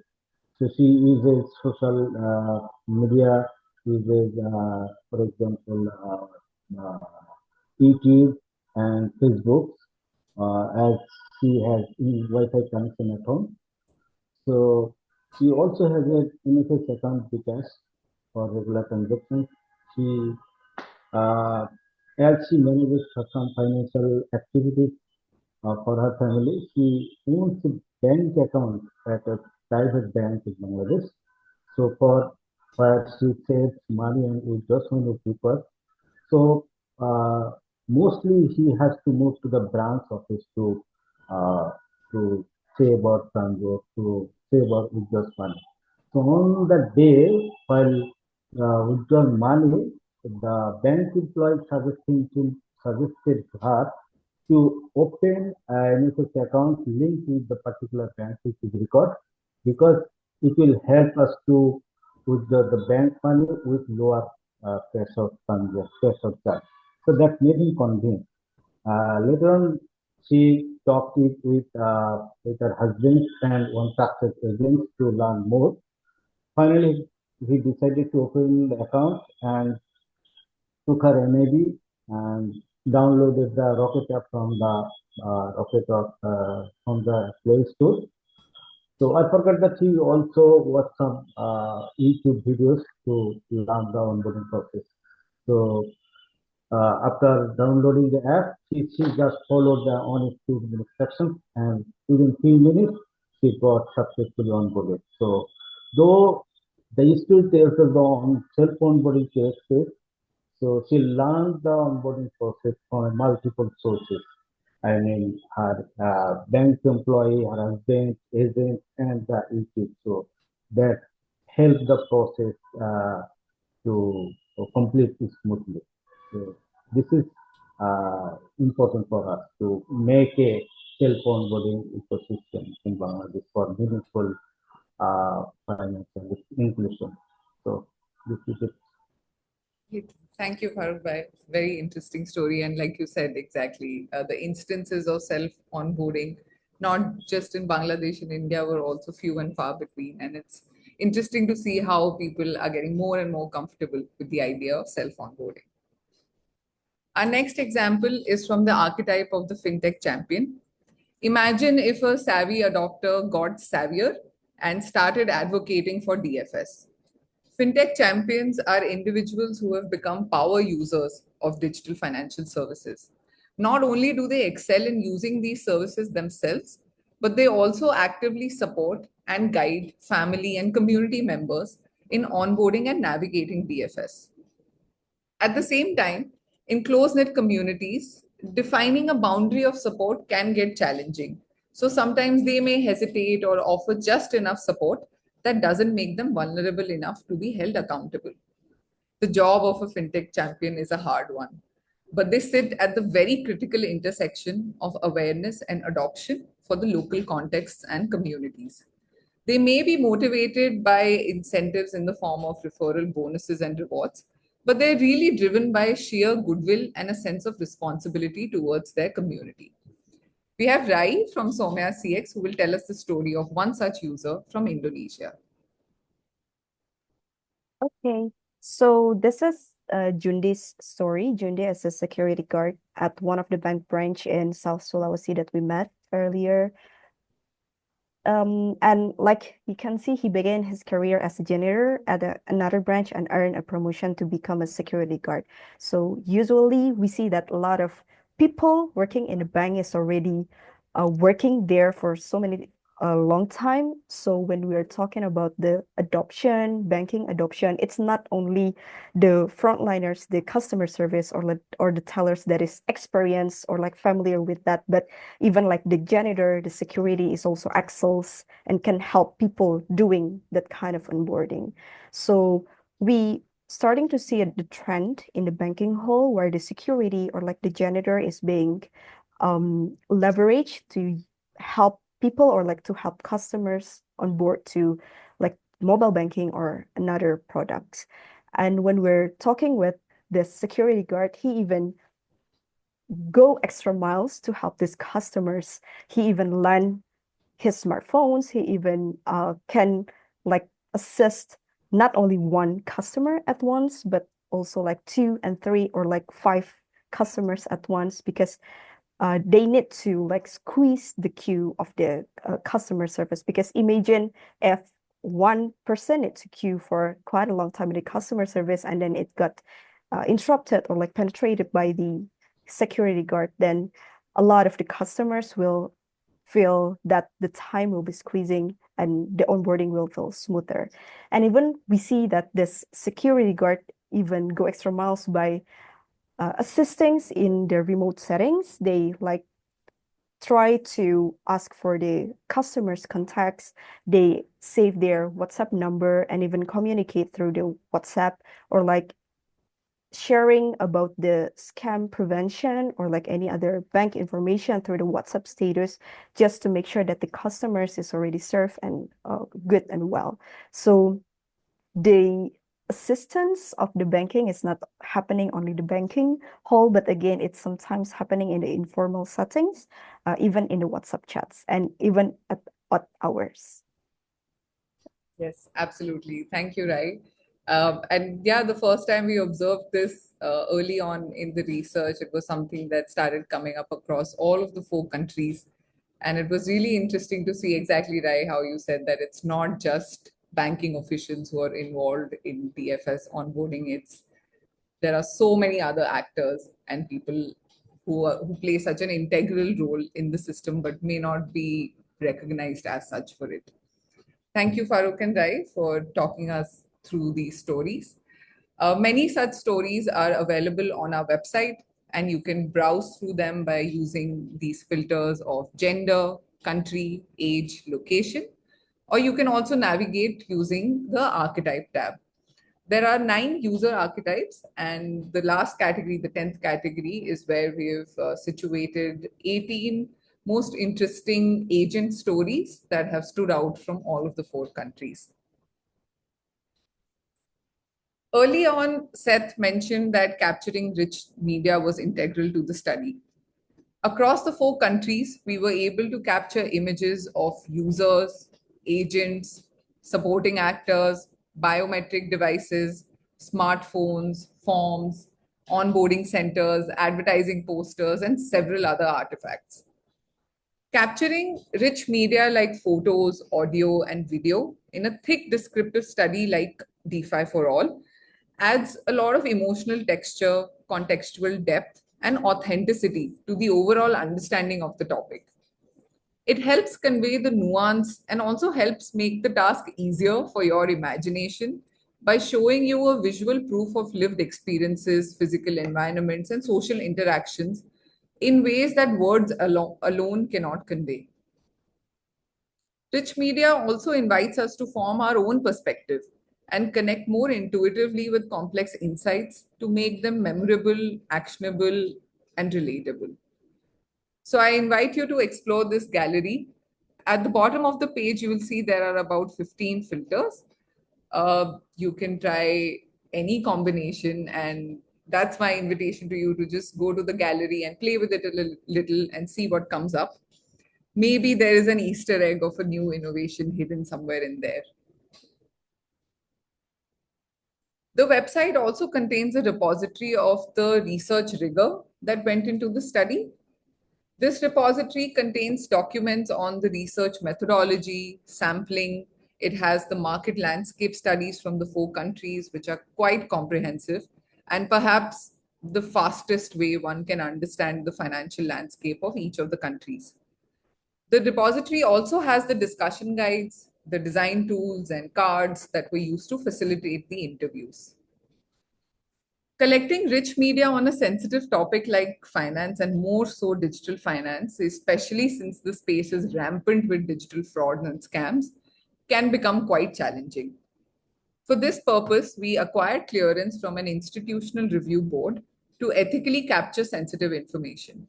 So she uses social media uses, for example, YouTube and Facebook, as she has Wi-Fi connection at home. So she also has an NSS account with us for regular transactions. She, as she manages some financial activities for her family, she owns a bank account at a private bank in Bangladesh. So for where she saves money and withdraws from the people. So mostly he has to move to the branch office uh, to save or transact, to save or withdraw money. So on the day while withdraw money, the bank employee suggested to her to open an NSS account linked with the particular bank which is record, because it will help us to withdraw the bank money with lower cash of charge. So that made him convinced. Later on, she talked it with her husband and one success agent to learn more. Finally, he decided to open the account and took her NAB and downloaded the Rocket app from the from the Play Store. So I forgot that he also watched some YouTube videos to learn the onboarding process. So after downloading the app, she just followed the on-screen instructions, and within few minutes, she got successfully onboarded. So though the skill tells us on self-onboarding cases, so she learned the onboarding process from multiple sources. I mean, her bank employee, her husband, agent, and the YouTube. So that helped the process to complete it smoothly. So this is important for us to make a self-onboarding ecosystem in Bangladesh for meaningful financial inclusion. So this is it. Great. Thank you, Farooq Bhai. Very interesting story. And like you said, exactly, the instances of self onboarding, not just in Bangladesh, in India, were also few and far between. And it's interesting to see how people are getting more and more comfortable with the idea of self onboarding. Our next example is from the archetype of the fintech champion. Imagine if a savvy adopter got savvier and started advocating for DFS. Fintech champions are individuals who have become power users of digital financial services. Not only do they excel in using these services themselves, but they also actively support and guide family and community members in onboarding and navigating DFS. At the same time, in close knit communities, defining a boundary of support can get challenging. So sometimes they may hesitate or offer just enough support that doesn't make them vulnerable enough to be held accountable. The job of a fintech champion is a hard one, but they sit at the very critical intersection of awareness and adoption for the local contexts and communities. They may be motivated by incentives in the form of referral bonuses and rewards, but they're really driven by sheer goodwill and a sense of responsibility towards their community. We have Rai from Somia CX who will tell us the story of one such user from Indonesia. Okay, so this is Jundi's story. Jundi is a security guard at one of the bank branch in South Sulawesi that we met earlier. And like you can see, he began his career as a janitor at another branch and earned a promotion to become a security guard. So usually we see that a lot of people working in the bank is already working there for so many a long time. So when we are talking about the adoption, banking adoption, it's not only the frontliners, the customer service or the tellers that is experienced or like familiar with that, but even like the janitor, the security is also excels and can help people doing that kind of onboarding. So we starting to see the trend in the banking hall where the security or like the janitor is being leveraged to help people or like to help customers on board to like mobile banking or another products. And when we're talking with the security guard, he even go extra miles to help these customers. He even lend his smartphones. He even can like assist not only one customer at once, but also like 2 and 3 or like 5 customers at once, because they need to like squeeze the queue of the customer service. Because imagine if one person needs to queue for quite a long time in the customer service, and then it got interrupted or like penetrated by the security guard, then a lot of the customers will feel that the time will be squeezing and the onboarding will feel smoother. And even we see that this security guard even go extra miles by assisting in the remote settings. They like try to ask for the customer's contacts. They save their WhatsApp number and even communicate through the WhatsApp, or like sharing about the scam prevention or like any other bank information through the WhatsApp status, just to make sure that the customers is already served and good and well. So the assistance of the banking is not happening only the banking hall, but again, it's sometimes happening in the informal settings, even in the WhatsApp chats and even at odd hours. Yes, absolutely. Thank you, Rai. And yeah, the first time we observed this early on in the research, it was something that started coming up across all of the 4 countries. And it was really interesting to see exactly, Rai, how you said that it's not just banking officials who are involved in DFS onboarding. There are so many other actors and people who play such an integral role in the system, but may not be recognized as such for it. Thank you, Farooq and Rai, for talking us through these stories. Many such stories are available on our website, and you can browse through them by using these filters of gender, country, age, location, or you can also navigate using the archetype tab. There are 9 user archetypes, and the last category, the 10th category, is where we've situated 18 most interesting agent stories that have stood out from all of the 4 countries. Early on, Seth mentioned that capturing rich media was integral to the study. Across the 4 countries, we were able to capture images of users, agents, supporting actors, biometric devices, smartphones, forms, onboarding centers, advertising posters, and several other artifacts. Capturing rich media like photos, audio, and video in a thick descriptive study like DeFi for All adds a lot of emotional texture, contextual depth, and authenticity to the overall understanding of the topic. It helps convey the nuance and also helps make the task easier for your imagination by showing you a visual proof of lived experiences, physical environments, and social interactions in ways that words alone cannot convey. Rich media also invites us to form our own perspective and connect more intuitively with complex insights to make them memorable, actionable, and relatable. So I invite you to explore this gallery. At the bottom of the page, you will see there are about 15 filters. You can try any combination, and that's my invitation to you to just go to the gallery and play with it a little and see what comes up. Maybe there is an Easter egg of a new innovation hidden somewhere in there. The website also contains a repository of the research rigor that went into the study. This repository contains documents on the research methodology, sampling. It has the market landscape studies from the 4 countries, which are quite comprehensive, and perhaps the fastest way one can understand the financial landscape of each of the countries. The repository also has the discussion guides, the design tools, and cards that were used to facilitate the interviews. Collecting rich media on a sensitive topic like finance, and more so digital finance, especially since the space is rampant with digital fraud and scams, can become quite challenging. For this purpose, we acquired clearance from an institutional review board to ethically capture sensitive information.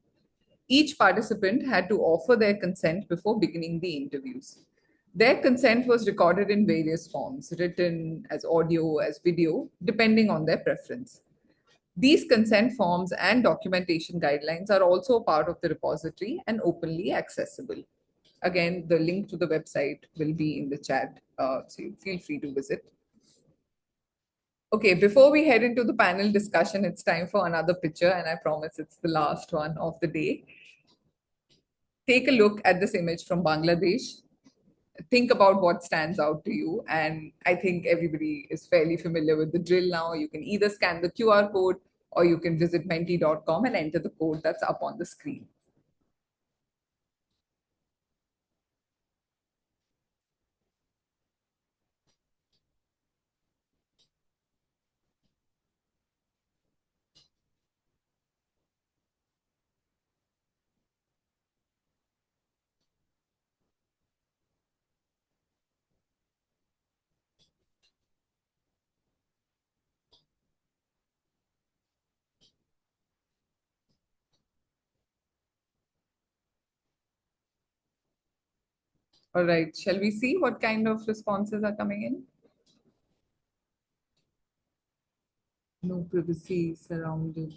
Each participant had to offer their consent before beginning the interviews. Their consent was recorded in various forms, written, as audio, as video, depending on their preference. These consent forms and documentation guidelines are also part of the repository and openly accessible. Again, the link to the website will be in the chat, so feel free to visit. Okay, before we head into the panel discussion, it's time for another picture, and I promise it's the last one of the day. Take a look at this image from Bangladesh. Think about what stands out to you. And I think everybody is fairly familiar with the drill now. You can either scan the QR code or you can visit menti.com and enter the code that's up on the screen. All right, shall we see what kind of responses are coming in? No privacy surrounded,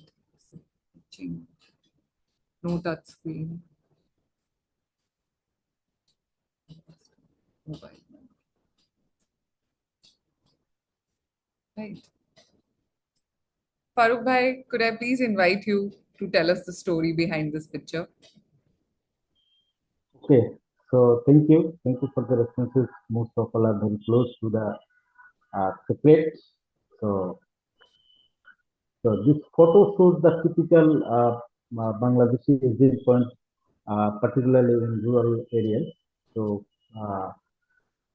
no touch screen, mobile. Right. Farooq bhai, could I please invite you to tell us the story behind this picture? Okay, so thank you. Thank you for the responses. Most of all are very close to the secret. So, this photo shows the typical Bangladeshi exit point, particularly in rural areas. So,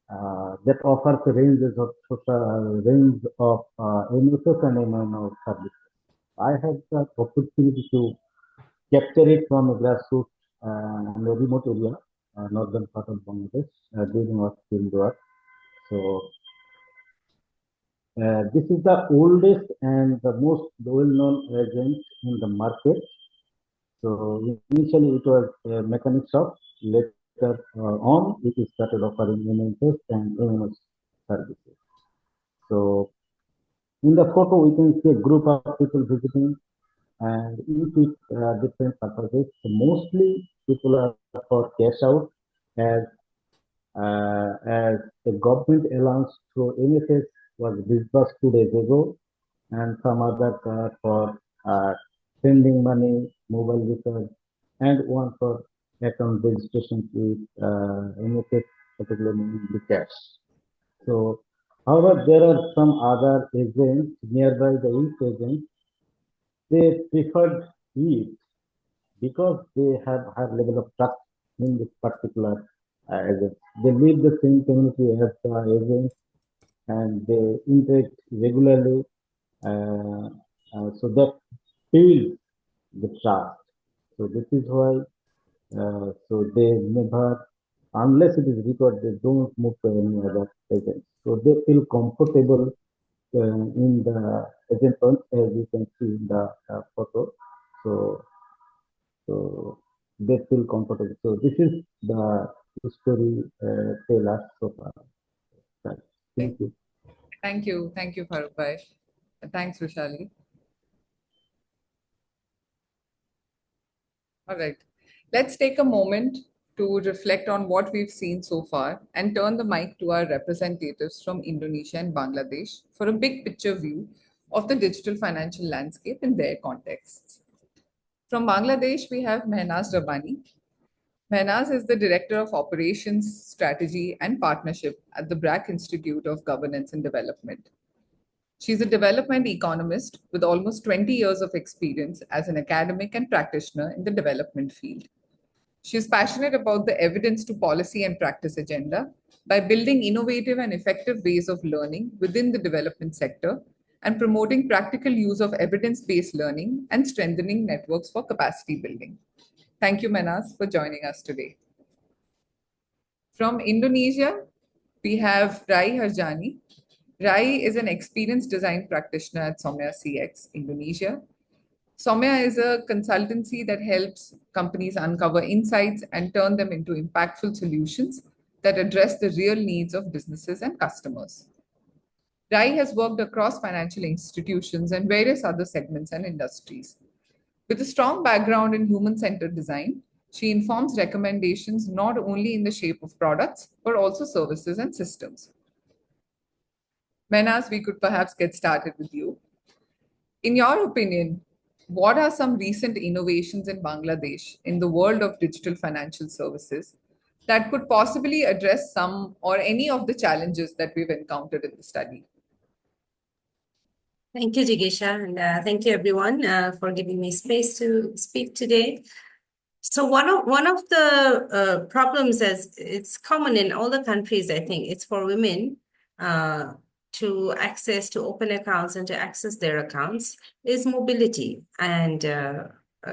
that offers a range of MSS and MNO services. I had the opportunity to capture it from a grassroots in a remote area, northern part of Bangladesh, during our field work. So this is the oldest and the most well-known agent in the market. So initially it was a mechanic shop. Later on, it started offering MMS and MMS services. So in the photo, we can see a group of people visiting and each with different purposes. So mostly people are for cash out as the government allowance through NFS was disbursed 2 days ago, and some others are for sending money, mobile recharge, and one for account registration with NFS, particularly in the cash. So, however, there are some other agents nearby the each agent. They preferred it because they have high level of trust in this particular agent. They live the same community as the agents and they interact regularly, so that builds the trust. So this is why, so they never, unless it is required, they don't move to any other agent. So they feel comfortable in the agent front, as you can see in the photo. So they feel comfortable. So this is the story tell us so far. Right. Thank you. Thank you, Farooq bhai. Thanks, Vishali. All right, let's take a moment to reflect on what we've seen so far and turn the mic to our representatives from Indonesia and Bangladesh for a big picture view of the digital financial landscape in their contexts. From Bangladesh, we have Mehnaz Rabbani. Mehnaz is the Director of Operations, Strategy and Partnership at the BRAC Institute of Governance and Development. She's a development economist with almost 20 years of experience as an academic and practitioner in the development field. She is passionate about the evidence to policy and practice agenda by building innovative and effective ways of learning within the development sector and promoting practical use of evidence-based learning and strengthening networks for capacity building. Thank you, Mehnaz, for joining us today. From Indonesia, we have Rai Harjani. Rai is an experienced design practitioner at Somia CX, Indonesia. Somia is a consultancy that helps companies uncover insights and turn them into impactful solutions that address the real needs of businesses and customers. Rai has worked across financial institutions and various other segments and industries. With a strong background in human-centered design, she informs recommendations not only in the shape of products, but also services and systems. Menas, we could perhaps get started with you. In your opinion, what are some recent innovations in Bangladesh in the world of digital financial services that could possibly address some or any of the challenges that we've encountered in the study? Thank you, Jigisha, and thank you everyone for giving me space to speak today. So one of the problems, as it's common in all the countries, I think, it's for women to open accounts and to access their accounts, is mobility and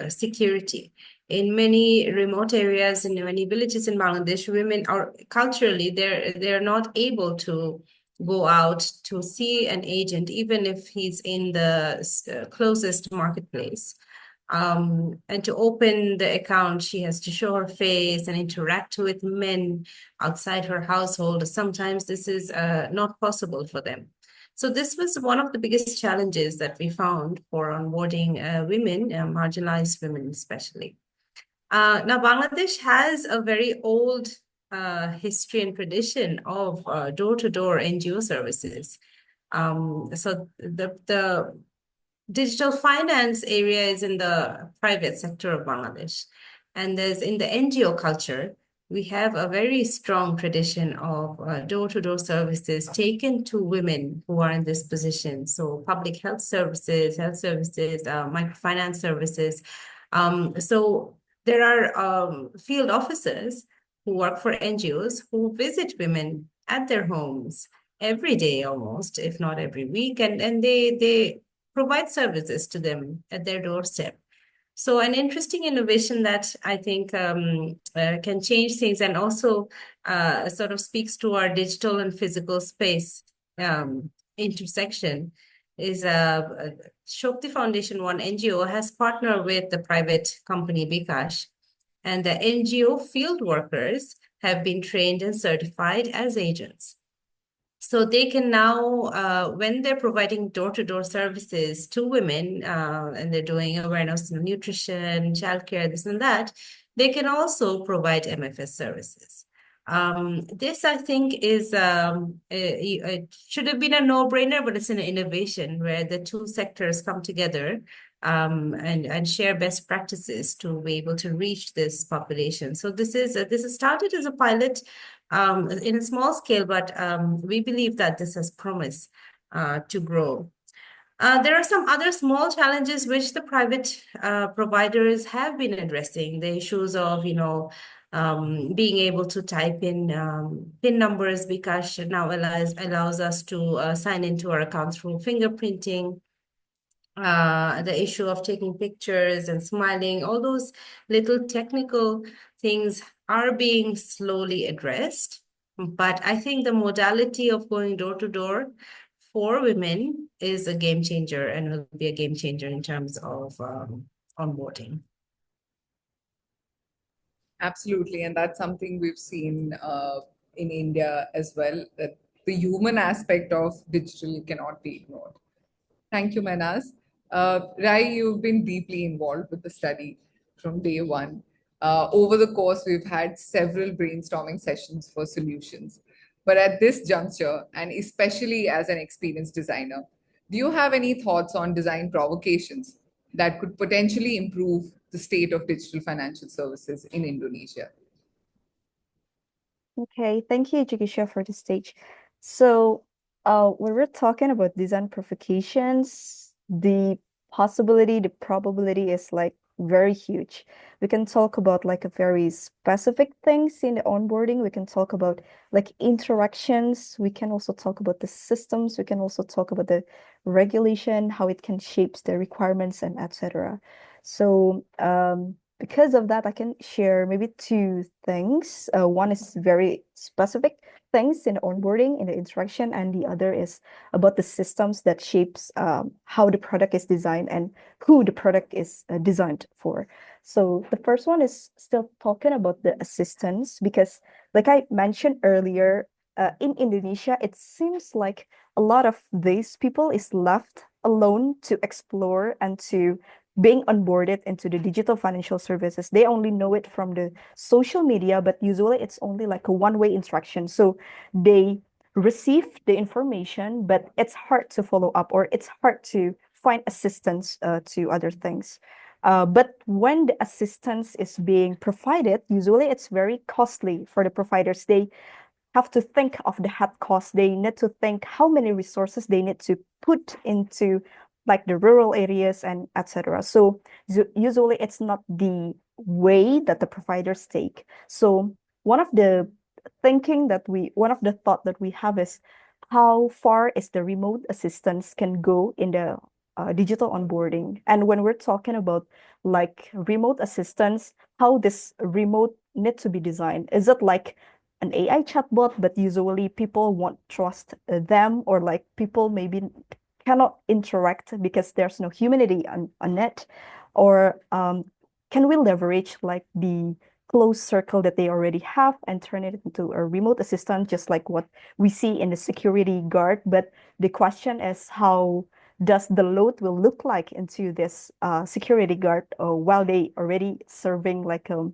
security. In many remote areas, in many villages in Bangladesh, women are culturally they're not able to go out to see an agent, even if he's in the closest marketplace. And to open the account, she has to show her face and interact with men outside her household. Sometimes this is not possible for them. So this was one of the biggest challenges that we found for onboarding women, marginalized women especially. Now, Bangladesh has a very old history and tradition of door-to-door NGO services. So the digital finance area is in the private sector of Bangladesh. And there's in the NGO culture, we have a very strong tradition of door-to-door services taken to women who are in this position. So public health services, microfinance services. So there are field officers who work for NGOs who visit women at their homes every day almost, if not every week. And they provide services to them at their doorstep. So an interesting innovation that I think can change things and also sort of speaks to our digital and physical space intersection is Shakti Foundation, one NGO, has partnered with the private company Bikash, and the NGO field workers have been trained and certified as agents. So they can now, when they're providing door-to-door services to women, and they're doing awareness of nutrition, childcare, this and that, they can also provide MFS services. This, I think, is it should have been a no-brainer, but it's an innovation where the two sectors come together and share best practices to be able to reach this population. So this is started as a pilot in a small scale, but we believe that this has promise to grow. There are some other small challenges which the private providers have been addressing. The issues of, being able to type in PIN numbers, because now allows us to sign into our account through fingerprinting. The issue of taking pictures and smiling, all those little technical things are being slowly addressed. But I think the modality of going door to door for women is a game changer and will be a game changer in terms of onboarding. Absolutely. And that's something we've seen in India as well, that the human aspect of digital cannot be ignored. Thank you, Manas. Rai, you've been deeply involved with the study from day one. Over the course, we've had several brainstorming sessions for solutions. But at this juncture, and especially as an experienced designer, do you have any thoughts on design provocations that could potentially improve the state of digital financial services in Indonesia? Okay, thank you, Jigisha, for the stage. So, when we're talking about design provocations, the probability is like very huge. We can talk about like a very specific things in the onboarding. We can talk about like interactions. We can also talk about the systems. We can also talk about the regulation, how it can shapes the requirements and etc. So, because of that, I can share maybe two things. One is very specific things in onboarding, in the interaction, and the other is about the systems that shapes how the product is designed and who the product is designed for. So the first one is still talking about the assistance, because like I mentioned earlier, in Indonesia, it seems like a lot of these people is left alone to explore and to being onboarded into the digital financial services. They only know it from the social media, but usually it's only like a one-way interaction. So they receive the information, but it's hard to follow up, or it's hard to find assistance to other things. But when the assistance is being provided, usually it's very costly for the providers. They have to think of the head cost. They need to think how many resources they need to put into like the rural areas and etc. So usually it's not the way that the providers take. So one of the thought that we have is how far is the remote assistance can go in the digital onboarding. And when we're talking about like remote assistance, how this remote need to be designed. Is it like an AI chatbot, but usually people won't trust them, or like people maybe cannot interact because there's no humanity on it? Or can we leverage like the close circle that they already have and turn it into a remote assistant, just like what we see in the security guard? But the question is, how does the load will look like into this security guard while they already serving like a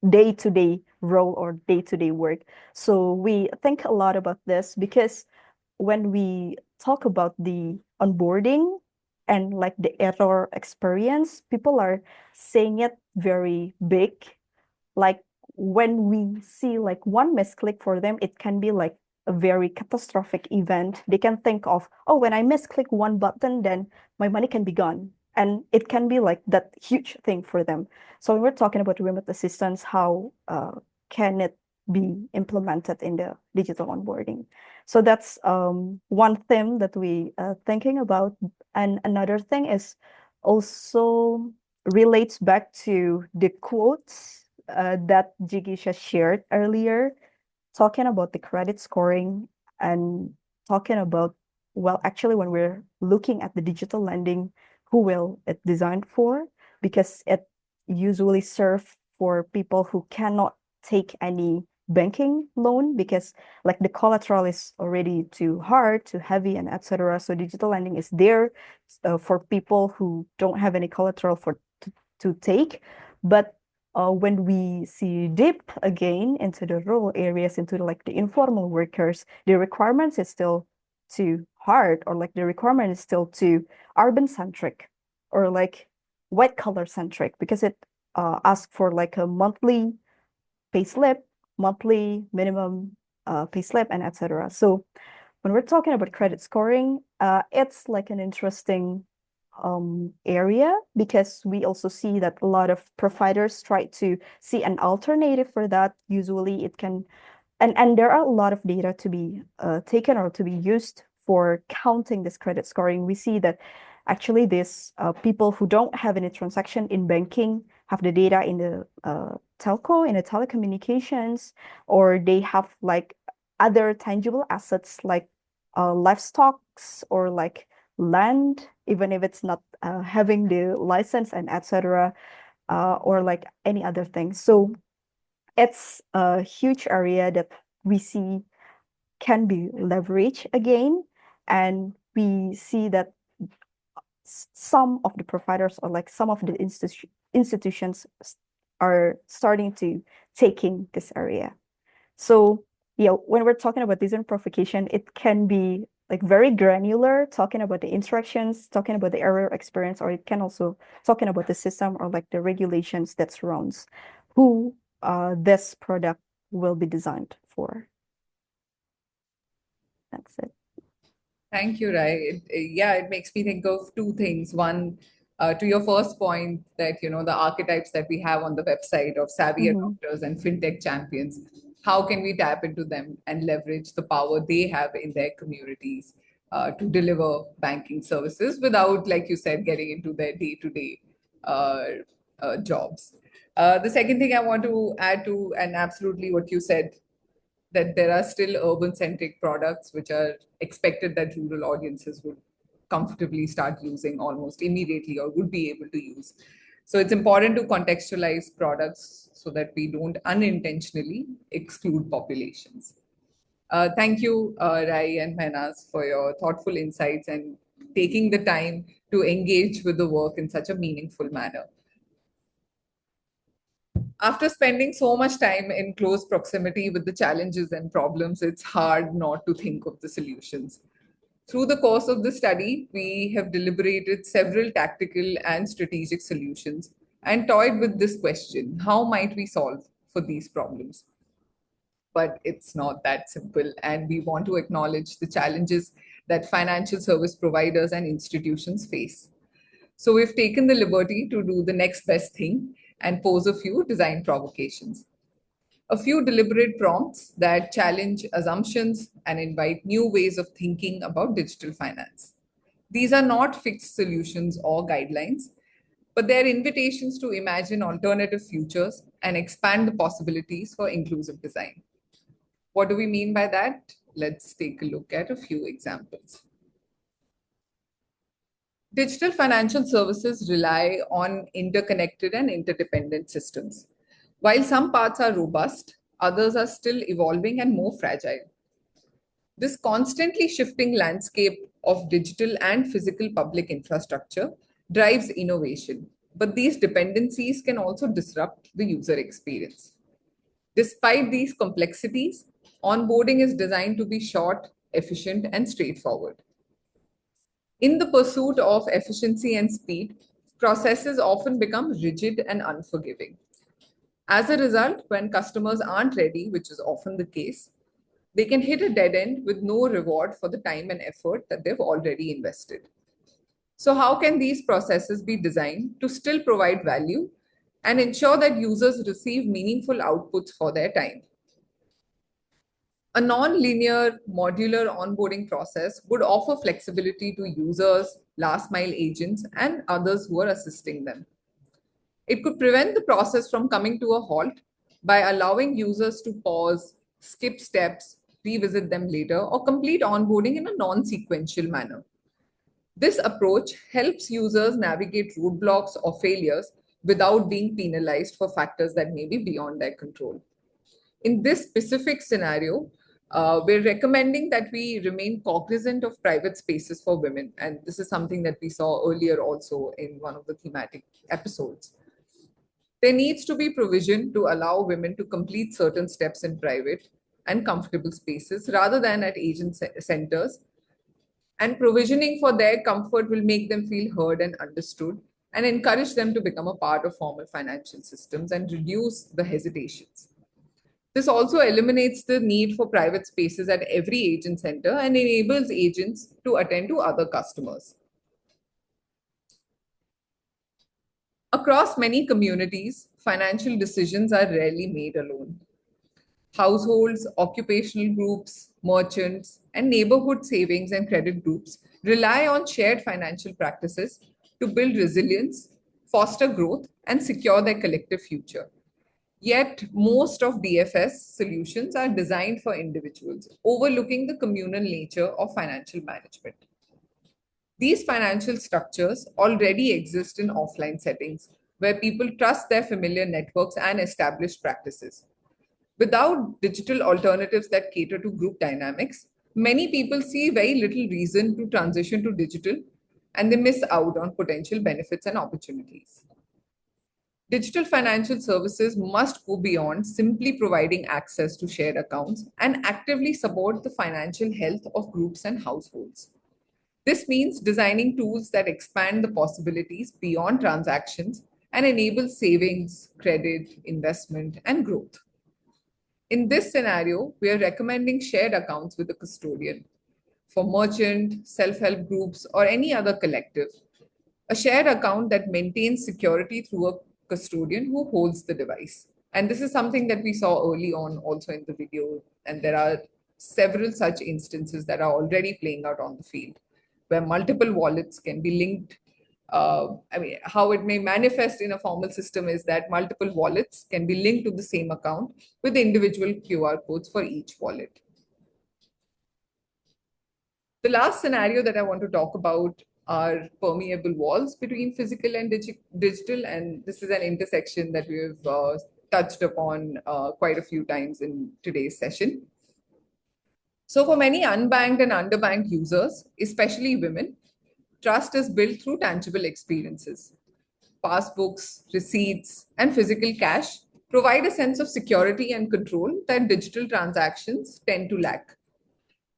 day-to-day role or day-to-day work? So we think a lot about this because when we talk about the onboarding and like the error experience, people are saying it very big. Like when we see like one misclick for them, it can be like a very catastrophic event. They can think of, oh, when I misclick one button, then my money can be gone. And it can be like that huge thing for them. So when we're talking about remote assistance, how can it be implemented in the digital onboarding? So that's one thing that we thinking about. And another thing is also relates back to the quotes that Jigisha shared earlier, talking about the credit scoring and talking about, well, actually, when we're looking at the digital lending, who will it designed for? Because it usually serve for people who cannot take any banking loan because like the collateral is already too hard, too heavy, and etc. So digital lending is there for people who don't have any collateral to take. But when we see deep again into the rural areas, into like the informal workers, the requirements is still too hard, or like the requirement is still too urban centric, or like white collar centric, because it asks for like a monthly pay slip, monthly minimum pay slip, and etc. So when we're talking about credit scoring, it's like an interesting area, because we also see that a lot of providers try to see an alternative for that. Usually it can, and there are a lot of data to be taken or to be used for counting this credit scoring. We see that actually these people who don't have any transaction in banking have the data in the telco, in the telecommunications, or they have like other tangible assets like livestock or like land, even if it's not having the license and etc., or like any other thing. So it's a huge area that we see can be leveraged again. And we see that some of the providers, or like some of the institutions are starting to taking this area. So yeah, when we're talking about desimplification, it can be like very granular, talking about the interactions, talking about the error experience, or it can also talking about the system or like the regulations that surrounds who this product will be designed for. That's it. Thank you, Rai. Yeah, it makes me think of two things. One, to your first point, that the archetypes that we have on the website of savvy adopters and fintech champions, how can we tap into them and leverage the power they have in their communities to deliver banking services without, like you said, getting into their day-to-day jobs. The second thing I want to add to, and absolutely what you said, that there are still urban centric products which are expected that rural audiences would comfortably start using almost immediately or would be able to use. So it's important to contextualize products so that we don't unintentionally exclude populations. Thank you, Rai and Menas, for your thoughtful insights and taking the time to engage with the work in such a meaningful manner. After spending so much time in close proximity with the challenges and problems, it's hard not to think of the solutions. Through the course of the study, we have deliberated several tactical and strategic solutions and toyed with this question: how might we solve for these problems? But it's not that simple, and we want to acknowledge the challenges that financial service providers and institutions face. So we've taken the liberty to do the next best thing and pose a few design provocations. A few deliberate prompts that challenge assumptions and invite new ways of thinking about digital finance. These are not fixed solutions or guidelines, but they're invitations to imagine alternative futures and expand the possibilities for inclusive design. What do we mean by that? Let's take a look at a few examples. Digital financial services rely on interconnected and interdependent systems. While some parts are robust, others are still evolving and more fragile. This constantly shifting landscape of digital and physical public infrastructure drives innovation, but these dependencies can also disrupt the user experience. Despite these complexities, onboarding is designed to be short, efficient, and straightforward. In the pursuit of efficiency and speed, processes often become rigid and unforgiving. As a result, when customers aren't ready, which is often the case, they can hit a dead end with no reward for the time and effort that they've already invested. So how can these processes be designed to still provide value and ensure that users receive meaningful outputs for their time? A non-linear modular onboarding process would offer flexibility to users, last mile agents, and others who are assisting them. It could prevent the process from coming to a halt by allowing users to pause, skip steps, revisit them later, or complete onboarding in a non-sequential manner. This approach helps users navigate roadblocks or failures without being penalized for factors that may be beyond their control. In this specific scenario, we're recommending that we remain cognizant of private spaces for women. And this is something that we saw earlier also in one of the thematic episodes. There needs to be provision to allow women to complete certain steps in private and comfortable spaces rather than at agent centers. And provisioning for their comfort will make them feel heard and understood and encourage them to become a part of formal financial systems and reduce the hesitations. This also eliminates the need for private spaces at every agent center and enables agents to attend to other customers. Across many communities, financial decisions are rarely made alone. Households, occupational groups, merchants, and neighborhood savings and credit groups rely on shared financial practices to build resilience, foster growth, and secure their collective future. Yet, most of DFS solutions are designed for individuals, overlooking the communal nature of financial management. These financial structures already exist in offline settings where people trust their familiar networks and established practices. Without digital alternatives that cater to group dynamics, many people see very little reason to transition to digital, and they miss out on potential benefits and opportunities. Digital financial services must go beyond simply providing access to shared accounts and actively support the financial health of groups and households. This means designing tools that expand the possibilities beyond transactions and enable savings, credit, investment, and growth. In this scenario, we are recommending shared accounts with a custodian. For merchant, self-help groups, or any other collective, a shared account that maintains security through a custodian who holds the device. And this is something that we saw early on also in the video. And there are several such instances that are already playing out on the field, where multiple wallets can be linked. How it may manifest in a formal system is that multiple wallets can be linked to the same account with individual QR codes for each wallet. The last scenario that I want to talk about are permeable walls between physical and digital. And this is an intersection that we've touched upon quite a few times in today's session. So for many unbanked and underbanked users, especially women, trust is built through tangible experiences. Passbooks, receipts, and physical cash provide a sense of security and control that digital transactions tend to lack.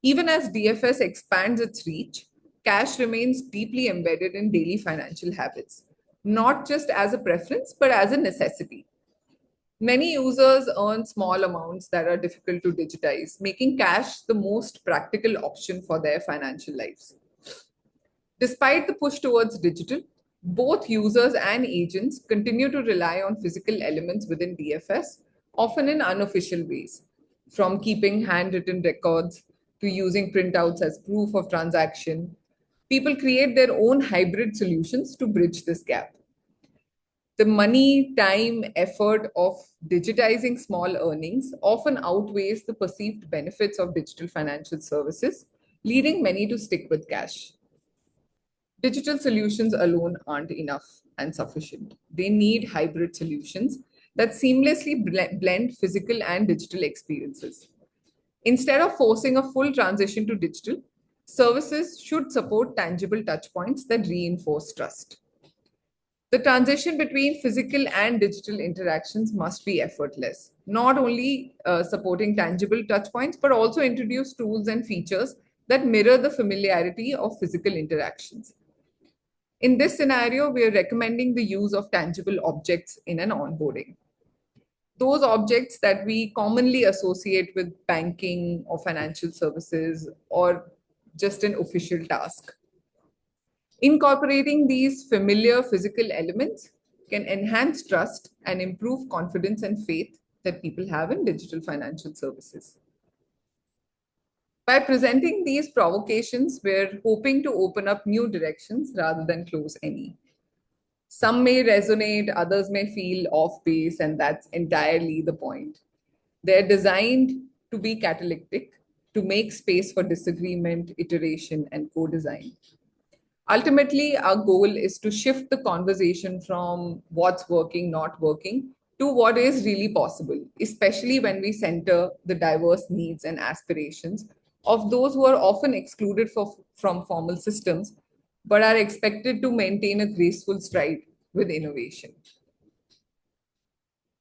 Even as DFS expands its reach, cash remains deeply embedded in daily financial habits, not just as a preference, but as a necessity. Many users earn small amounts that are difficult to digitize, making cash the most practical option for their financial lives. Despite the push towards digital, both users and agents continue to rely on physical elements within DFS, often in unofficial ways, from keeping handwritten records to using printouts as proof of transaction. People create their own hybrid solutions to bridge this gap. The money, time, effort of digitizing small earnings often outweighs the perceived benefits of digital financial services, leading many to stick with cash. Digital solutions alone aren't enough and sufficient. They need hybrid solutions that seamlessly blend physical and digital experiences. Instead of forcing a full transition to digital, services should support tangible touchpoints that reinforce trust. The transition between physical and digital interactions must be effortless, not only supporting tangible touchpoints, but also introduce tools and features that mirror the familiarity of physical interactions. In this scenario, we are recommending the use of tangible objects in an onboarding. Those objects that we commonly associate with banking or financial services or just an official task. Incorporating these familiar physical elements can enhance trust and improve confidence and faith that people have in digital financial services. By presenting these provocations, we're hoping to open up new directions rather than close any. Some may resonate, others may feel off base, and that's entirely the point. They're designed to be catalytic, to make space for disagreement, iteration, and co-design. Ultimately, our goal is to shift the conversation from what's working, not working, to what is really possible, especially when we center the diverse needs and aspirations of those who are often excluded from formal systems, but are expected to maintain a graceful stride with innovation.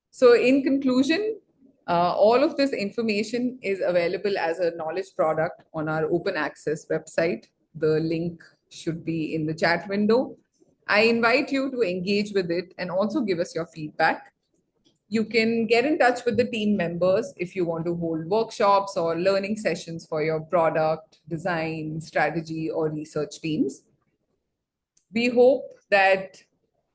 So in conclusion, all of this information is available as a knowledge product on our open access website. The link should be in the chat window. I invite you to engage with it and also give us your feedback. You can get in touch with the team members if you want to hold workshops or learning sessions for your product, design, strategy, or research teams. We hope that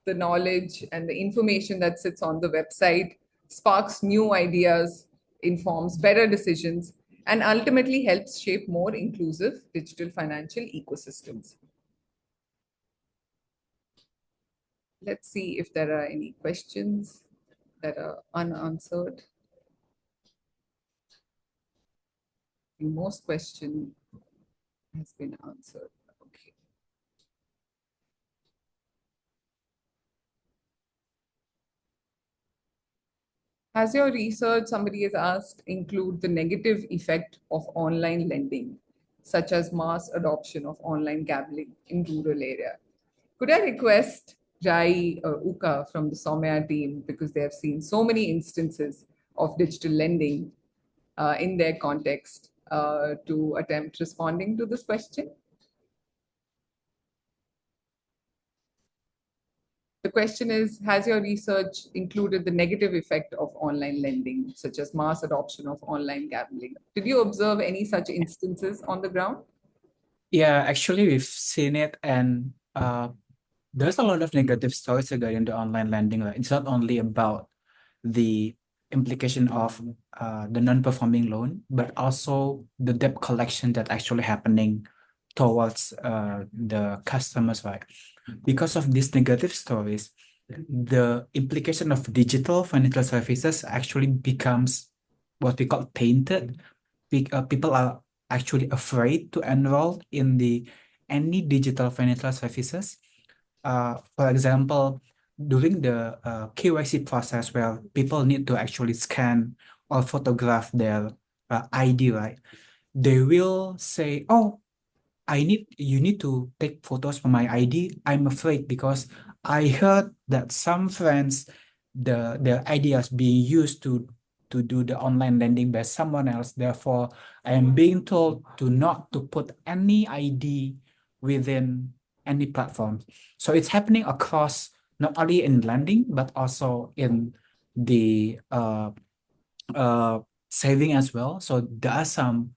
the knowledge and the information that sits on the website sparks new ideas, informs better decisions, and ultimately helps shape more inclusive digital financial ecosystems. Let's see if there are any questions that are unanswered. Most question has been answered. Okay. Has your research, somebody has asked, include the negative effect of online lending, such as mass adoption of online gambling in rural area? Could I request Jai or Uka from the Somia team, because they have seen so many instances of digital lending in their context, to attempt responding to this question? The question is, has your research included the negative effect of online lending, such as mass adoption of online gambling? Did you observe any such instances on the ground? Yeah, actually, we've seen it, and there's a lot of negative stories regarding the online lending. Like, it's not only about the implication of the non-performing loan, but also the debt collection that actually happening towards the customers, right? Because of these negative stories, the implication of digital financial services actually becomes what we call tainted. People are actually afraid to enroll in any digital financial services. For example, during the KYC process where people need to actually scan or photograph their ID, right? They will say, "Oh, you need to take photos for my ID." I'm afraid because I heard that some friends the ideas being used to do the online lending by someone else. Therefore, I am being told to not to put any ID within any platform. So it's happening across not only in lending but also in the saving as well. So there are some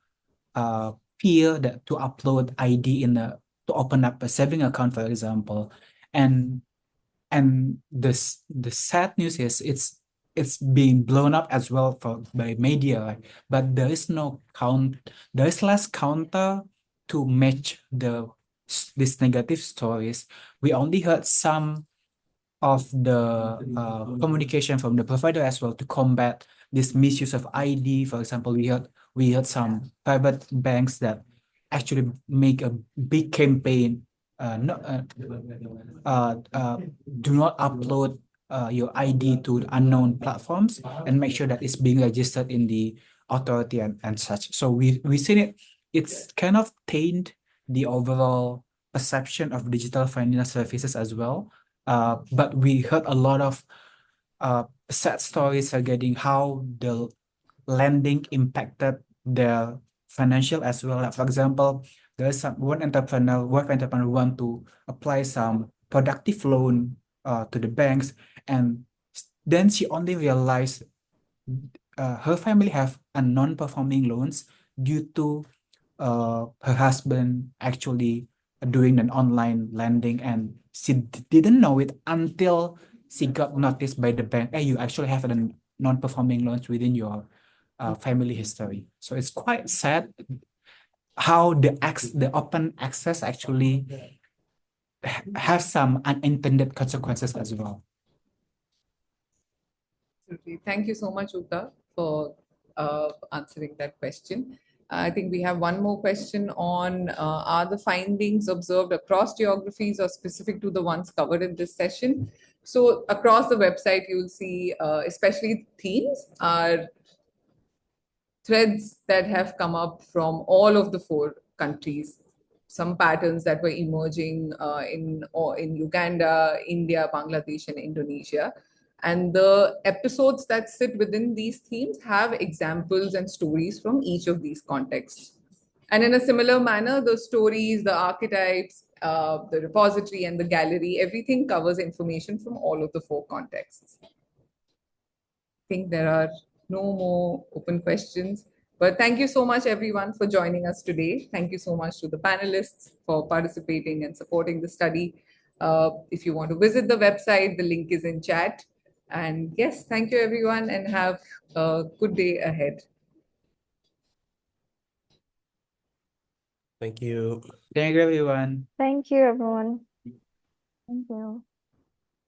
fear that to upload ID to open up a saving account, for example, and the sad news is it's being blown up as well by media, right? But there is less counter to match these negative stories. We only heard some of the communication from the provider as well to combat this misuse of ID. For example, we heard some private banks that actually make a big campaign. Do not upload your ID to unknown platforms and make sure that it's being registered in the authority and such. So we seen it's kind of taint the overall perception of digital financial services as well. But we heard a lot of sad stories regarding how the lending impacted their financial as well. Like, for example, there is one entrepreneur who want to apply some productive loan to the banks, and then she only realized her family have a non-performing loans due to her husband actually doing an online lending, and she didn't know it until she got noticed by the bank. Hey, you actually have a non-performing loans within your family history. So it's quite sad how the open access actually have some unintended consequences as well. Absolutely. Thank you so much, Uta, for answering that question. I think we have one more question on are the findings observed across geographies or specific to the ones covered in this session? So across the website, you'll see, especially themes are threads that have come up from all of the 4 countries. Some patterns that were emerging in Uganda, India, Bangladesh, and Indonesia. And the episodes that sit within these themes have examples and stories from each of these contexts. And in a similar manner, the stories, the archetypes, the repository, and the gallery, everything covers information from all of the 4 contexts. I think there are no more open questions. But thank you so much, everyone, for joining us today. Thank you so much to the panelists for participating and supporting the study. If you want to visit the website, the link is in chat. And yes, thank you, everyone, and have a good day ahead. Thank you. Thank you, everyone. Thank you, everyone. Thank you.